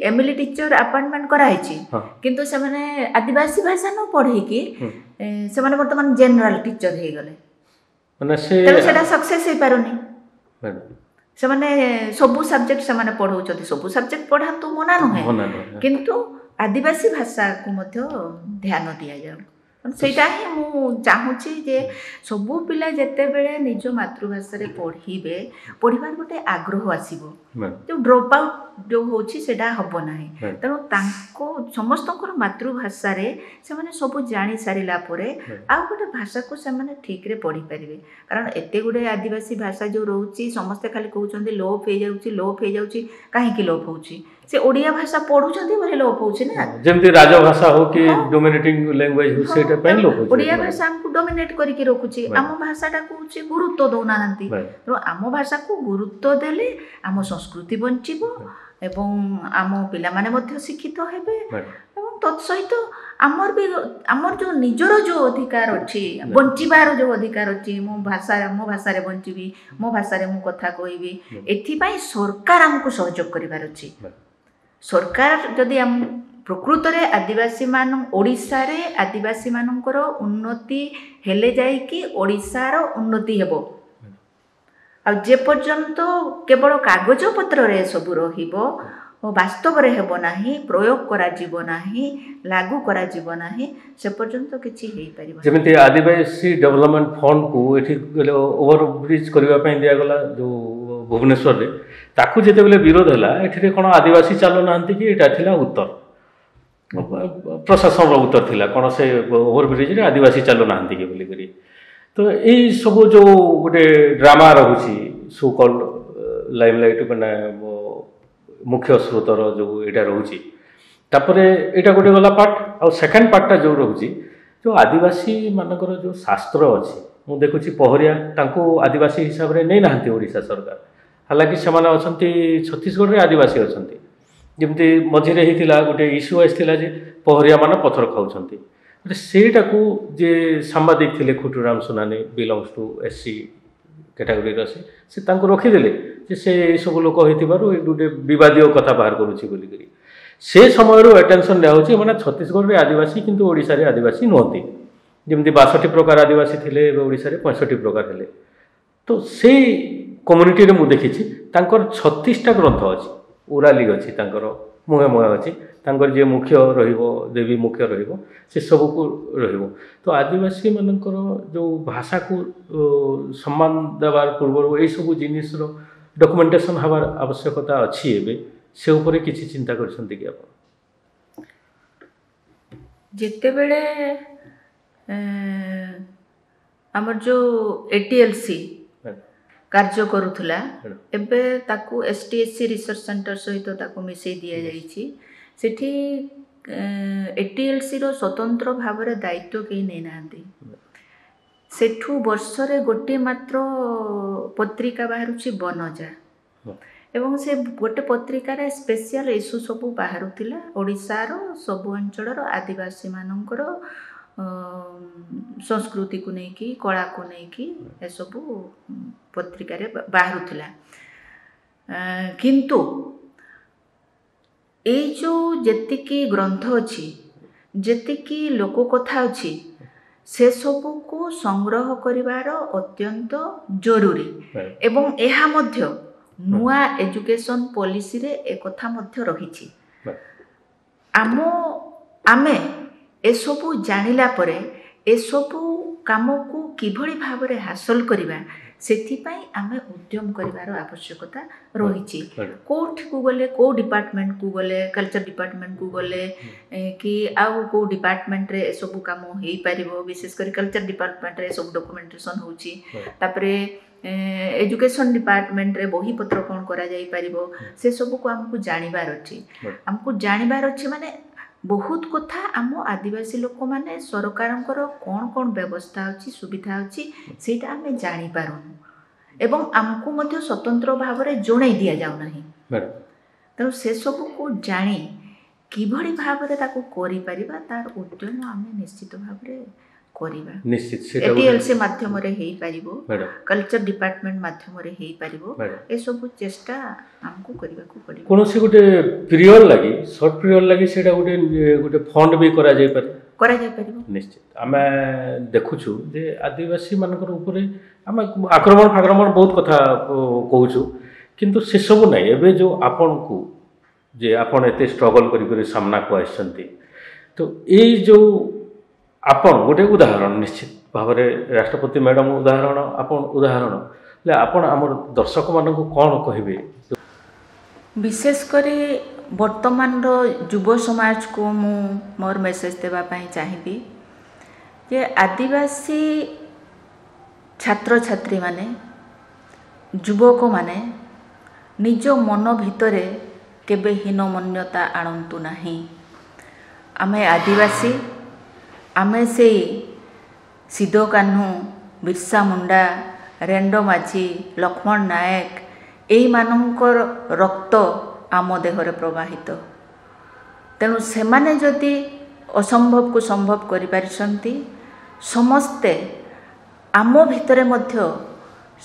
ଏମିଲି ଟିଚର ଆପଏଣ୍ଟମେଣ୍ଟ କରାହେଇଛି, କିନ୍ତୁ ସେମାନେ ଆଦିବାସୀ ଭାଷା ନ ପଢ଼େଇକି ସେମାନେ ବର୍ତ୍ତମାନ ଜେନେରାଲ ଟିଚର ହେଇଗଲେ। ତେଣୁ ସେଟା ସକ୍ସେସ୍ ହେଇପାରୁନି। ସେମାନେ ସବୁ ସବଜେକ୍ଟ ସେମାନେ ପଢ଼ଉଛନ୍ତି, ସବୁ ସବଜେକ୍ଟ ପଢ଼ାନ୍ତୁ ମନା ନୁହେଁ, କିନ୍ତୁ ଆଦିବାସୀ ଭାଷାକୁ ମଧ୍ୟ ଧ୍ୟାନ ଦିଆଯାଉ। ସେଇଟା ହିଁ ମୁଁ ଚାହୁଁଛି ଯେ ସବୁ ପିଲା ଯେତେବେଳେ ନିଜ ମାତୃଭାଷାରେ ପଢ଼ିବେ, ପଢ଼ିବାର ଗୋଟେ ଆଗ୍ରହ ଆସିବ। ଯେଉଁ ଡ୍ରପ୍ ଆଉଟ୍ ଯେଉଁ ହେଉଛି ସେଇଟା ହେବ ନାହିଁ। ତେଣୁ ସମସ୍ତଙ୍କର ମାତୃଭାଷାରେ ସେମାନେ ସବୁ ଜାଣି ସାରିଲା ପରେ ଆଉ ଗୋଟେ ଭାଷାକୁ ସେମାନେ ଠିକ୍ରେ ପଢ଼ିପାରିବେ। କାରଣ ଏତେ ଗୁଡ଼ିଏ ଆଦିବାସୀ ଭାଷା ଯେଉଁ ରହୁଛି, ସମସ୍ତେ ଖାଲି କହୁଛନ୍ତି ଲୋପ ହେଇଯାଉଛି। କାହିଁକି ଲୋପ ହେଉଛି? ସେ ଓଡ଼ିଆ ଭାଷା ପଢ଼ୁଛନ୍ତି ବୋଲି ଲୋପ ହେଉଛି ନା। ଯେମିତି ରାଜଭାଷା ହଉ କି ଡୋମିନେଟିଂ ଲାଙ୍ଗୁଏଜ ହଉ, ସେଇଟା ପାଇଁ ଲୋପ ହେଉଛି। ଓଡ଼ିଆ ଭାଷା ଆମକୁ ଡୋମିନେଟ୍ କରିକି ରଖୁଛି, ଆମ ଭାଷାଟାକୁ ହେଉଛି ଗୁରୁତ୍ୱ ଦେଉନାହାନ୍ତି। ତେଣୁ ଆମ ଭାଷାକୁ ଗୁରୁତ୍ୱ ଦେଲେ ଆମ ସଂସ୍କୃତି ବଞ୍ଚିବ ଏବଂ ଆମ ପିଲାମାନେ ମଧ୍ୟ ଶିକ୍ଷିତ ହେବେ। ଏବଂ ତତ୍ସହିତ ଆମର ଯେଉଁ ନିଜର ଯେଉଁ ଅଧିକାର ଅଛି, ବଞ୍ଚିବାର ଯେଉଁ ଅଧିକାର ଅଛି, ମୋ ଭାଷାରେ ବଞ୍ଚିବି, ମୋ ଭାଷାରେ ମୁଁ କଥା କହିବି, ଏଥିପାଇଁ ସରକାର ଆମକୁ ସହଯୋଗ କରିବାର ଅଛି। ସରକାର ଯଦି ପ୍ରକୃତରେ ଓଡ଼ିଶାରେ ଆଦିବାସୀମାନଙ୍କର ଉନ୍ନତି ହେଲେ ଯାଇକି ଓଡ଼ିଶାର ଉନ୍ନତି ହେବ। ଆଉ ଯେ ପର୍ଯ୍ୟନ୍ତ କେବଳ କାଗଜପତ୍ରରେ ସବୁ ରହିବ, ବାସ୍ତବରେ ହେବ ନାହିଁ, ପ୍ରୟୋଗ କରାଯିବ ନାହିଁ, ଲାଗୁ କରାଯିବ ନାହିଁ, ସେ ପର୍ଯ୍ୟନ୍ତ କିଛି ହେଇପାରିବ। ଯେମିତି ଆଦିବାସୀ ଡେଭଲପମେଣ୍ଟ ଫଣ୍ଡକୁ ଏଠି ଓଭରବ୍ରିଜ୍ କରିବା ପାଇଁ ଦିଆଗଲା ଯେଉଁ ଭୁବନେଶ୍ୱରରେ, ତାକୁ ଯେତେବେଳେ ବିରୋଧ ହେଲା, ଏଠିରେ କ'ଣ ଆଦିବାସୀ ଚାଲୁନାହାନ୍ତି କି? ଏଇଟା ଥିଲା ଉତ୍ତର, ପ୍ରଶାସନର ଉତ୍ତର ଥିଲା କ'ଣ ସେ ଓଭରବ୍ରିଜ୍ରେ ଆଦିବାସୀ ଚାଲୁନାହାନ୍ତି କି ବୋଲିକରି। ତ ଏଇ ସବୁ ଯେଉଁ ଗୋଟେ ଡ୍ରାମା ରହୁଛି, ସୋ କଲ୍ଡ ଲାଇମଲାଇଟ୍ ମାନେ ମୁଖ୍ୟ ସ୍ରୋତର ଯେଉଁ ଏଇଟା ରହୁଛି, ତାପରେ ଏଇଟା ଗୋଟେ ଗଲା ପାର୍ଟ। ଆଉ ସେକେଣ୍ଡ ପାର୍ଟଟା ଯେଉଁ ରହୁଛି, ଯେଉଁ ଆଦିବାସୀମାନଙ୍କର ଯେଉଁ ଶାସ୍ତ୍ର ଅଛି, ମୁଁ ଦେଖୁଛି ପହରିଆ ତାଙ୍କୁ ଆଦିବାସୀ ହିସାବରେ ନେଇନାହାନ୍ତି ଓଡ଼ିଶା ସରକାର। ହାଲାକି ସେମାନେ ଅଛନ୍ତି ଛତିଶଗଡ଼ରେ ଆଦିବାସୀ ଅଛନ୍ତି। ଯେମିତି ମଝିରେ ହେଇଥିଲା ଗୋଟେ ଇସ୍ୟୁ ଆସିଥିଲା ଯେ ପହରିଆମାନେ ପଥର ଖାଉଛନ୍ତି। ସେଇଟାକୁ ଯେ ସାମ୍ବାଦିକ ଥିଲେ ଖୁଟୁରାମ ସୁନାନୀ, ବିଲଙ୍ଗସ୍ ଟୁ SC କ୍ୟାଟାଗୋରୀର, ସେ ତାଙ୍କୁ ରଖିଦେଲେ ଯେ ସେ ଏସବୁ ଲୋକ ହେଇଥିବାରୁ ଗୋଟେ ବିବାଦୀୟ କଥା ବାହାର କରୁଛି ବୋଲିକରି। ସେ ସମୟରୁ ଆଟେନସନ୍ ନିଆହେଉଛି ମାନେ ଛତିଶଗଡ଼ରେ ଆଦିବାସୀ କିନ୍ତୁ ଓଡ଼ିଶାରେ ଆଦିବାସୀ ନୁହନ୍ତି। ଯେମିତି 62 ପ୍ରକାର ଆଦିବାସୀ ଥିଲେ, ଏବେ ଓଡ଼ିଶାରେ 65 ପ୍ରକାର ହେଲେ। ତ ସେଇ କମ୍ୟୁନିଟିରେ ମୁଁ ଦେଖିଛି ତାଙ୍କର 36ଟା ଗ୍ରନ୍ଥ ଅଛି, ଓରାଲି ଅଛି, ତାଙ୍କର ମୁହେଁ ଅଛି, ତାଙ୍କର ଯିଏ ମୁଖ୍ୟ ରହିବ, ଦେବୀ ମୁଖ୍ୟ ରହିବ, ସେସବୁକୁ ରହିବ। ତ ଆଦିବାସୀମାନଙ୍କର ଯେଉଁ ଭାଷାକୁ ସମ୍ମାନ ଦେବାର ପୂର୍ବରୁ ଏଇସବୁ ଜିନିଷର ଡକୁମେଣ୍ଟେସନ୍ ହେବାର ଆବଶ୍ୟକତା ଅଛି। ଏବେ ସେ ଉପରେ କିଛି ଚିନ୍ତା କରିଛନ୍ତି କି ଆପଣ? ଯେତେବେଳେ ଆମର ଯେଉଁ ATLC କାର୍ଯ୍ୟ କରୁଥିଲା, ଏବେ ତାକୁ STSC ରିସର୍ଚ୍ଚ ସେଣ୍ଟର ସହିତ ତାକୁ ମିଶାଇ ଦିଆଯାଇଛି। ସେଠି ATLCର ସ୍ୱତନ୍ତ୍ର ଭାବରେ ଦାୟିତ୍ୱ କେହି ନେଇନାହାନ୍ତି। ସେଠୁ ବର୍ଷରେ ଗୋଟିଏ ମାତ୍ର ପତ୍ରିକା ବାହାରୁଛି ବନଜା, एवं से गोटे पत्रिकार स्पेशल इश्यू सब बाहरुला ओडिशार सबु अंचल आदिवासी मानकर संस्कृति को लेकिन कला को लेकिन ए सब पत्रिकार बाहरुला किंतु ये जो जेतिकी ग्रंथ अच्छी जेतिकी लोक कथा अच्छी से सबू को संग्रह करिवार अत्यंत जरूरी एवं एहा मध्य नुआ एजुकेशन पॉलिसी रे एक कथा मध्य रही आमे ए सबू जानिला परे ए सबू काम को किभली भाबरे हासिल करिबा सेथिपाई आमे उद्यम करिवार आवश्यकता रही कोठ को गले को डिपार्टमेंट को गले कल्चर डिपार्टमेंट को गले कि आउ को डिपार्टमेंट रे सब काम हेई परिबो विशेष कर कल्चर डिपार्टमेंट रे सब डॉक्यूमेंटेशन होची तापरे एजुकेशन डिपार्टमेंट रे बही पत्र कोन करा जाई परिबो से सब को हमको जानिबार अछि माने बहुत कथा आम आदिवासी लोक माने सरकारंकर कौन कौन व्यवस्था अच्छी सुविधा अच्छी सेटा आमे जानी पारुनु एवं आमको मध्य स्वतंत्र भाव रे जोड़े दिया जाउ नाही तेणु से सब को जानी किभली भाव रे ताको करि परिबा तार उद्यम आमे निश्चित भाव रे करिबा निश्चित सेटा एटीएलसी माध्यम रे हेई परिबो कल्चर डिपार्टमेंट माध्यम रे हेई परिबो ए सब चेष्टा हमको करबा को पड़िबो कोनो से गोटे पीरियड लागि शॉर्ट पीरियड लागि सेटा गोटे फंड भी करा जाय परिबो निश्चित आमे देखुछु जे आदिवासी मानकर ऊपर आमे आक्रमण बहुत कथा कहूछु किंतु से सब नै एबे जो आपन को जे आपन एते स्ट्रगल करी सामना को आछंती तो ए जो आपन गोटे उदाहरण निश्चित भाव में राष्ट्रपति मैडम उदाहरण आपन आमर दर्शक मान कौन कहे विशेषकर वर्तमान युव समाज को मु मोर मेसेज देवाई चाहिए जे आदिवासी छात्र छात्री माने युवक माने निज मन भितरे केबे हीनमन्यता आणंतु नाही आमे आदिवासी आमे से सिद्धो कान्हू बिरसा मुंडा रेंडो माझी लक्ष्मण नायक एई मानकर रक्त आम देहरे प्रवाहित तेणु सेमाने जदि असंभव को संभव करि पारिसंती समस्ते आम भितरे मध्य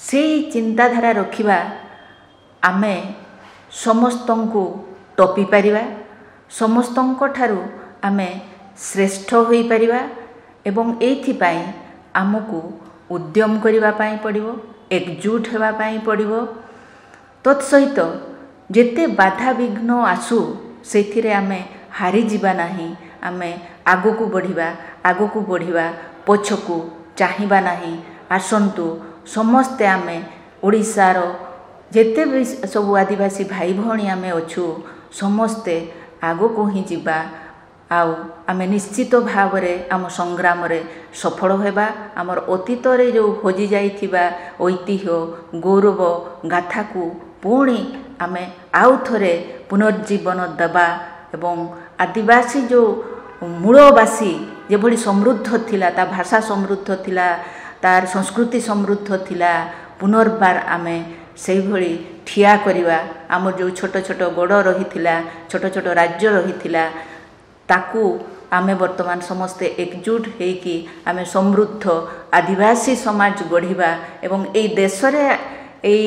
से चिंताधारा रखिबा आमे समस्तंकु टपी परिबा समस्तंक ठारू आमे श्रेष्ठ होई परिबा एवं एथिपाई आमको उद्यम करिबा पाई पड़िबो एकजुट हेबा पाई पड़िबो तत्सहित जेते बाधा विघ्न आसु सेथिरे आमे हारी जिबा नाही आमे आगो को बढ़िबा पछकू चाहिबा नाही आसंतु समस्ते आमे ओडिसार जेते भी सब आदिवासी भाई भौणी आमे अछु समस्ते आगो को ही जिबा आउ आमे निश्चित भाव में आम संग्राम रे सफल होबा आमर अतीत रे जो हजि जाइथिबा ऐतिह्य गौरव गाथा को पुणी आमे आउ थरे पुनर्जीवन देबा एवं आदिवासी जो मूलवासी जेभली समृद्ध थिला ता भाषा समृद्ध थिला तार संस्कृति समृद्ध थिला पुनर्बार आमे सेही भली ठिया करिवा आमर जो छोट छोट गड़ रहिथिला छोट छोट राज्य रहिथिला ताकू आमे वर्तमान समस्ते एकजुट हेकि आमे समृद्ध आदिवासी समाज गढ़िबा एवं ए देश रे ए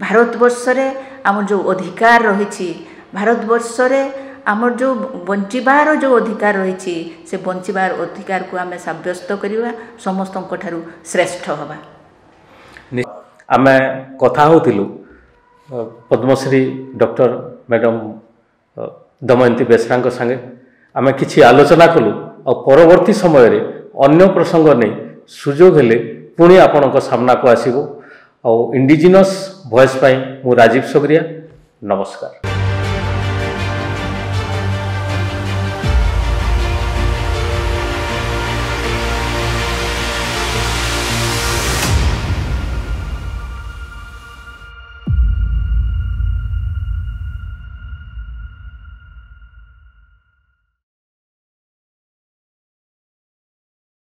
भारतवर्ष रे आमर जो अधिकार रही भारतवर्ष रे आमर जो बंचिबार जो अधिकार रही से बंचिबार अधिकार को आमे साब्यस्त करिवा समस्तंक ठारू श्रेष्ठ हवा आमे कथा होतिलु पद्मश्री डॉक्टर मैडम दमयंती बेसरा संगे आमे किछि आलोचना कलु और परवर्ती समय रे अन्य प्रसंग नहीं सुजोग हेले पुणी आपणक सामना को आसीबो और इंडिजिनस वॉइस पाई मु राजीव सगरिया नमस्कार।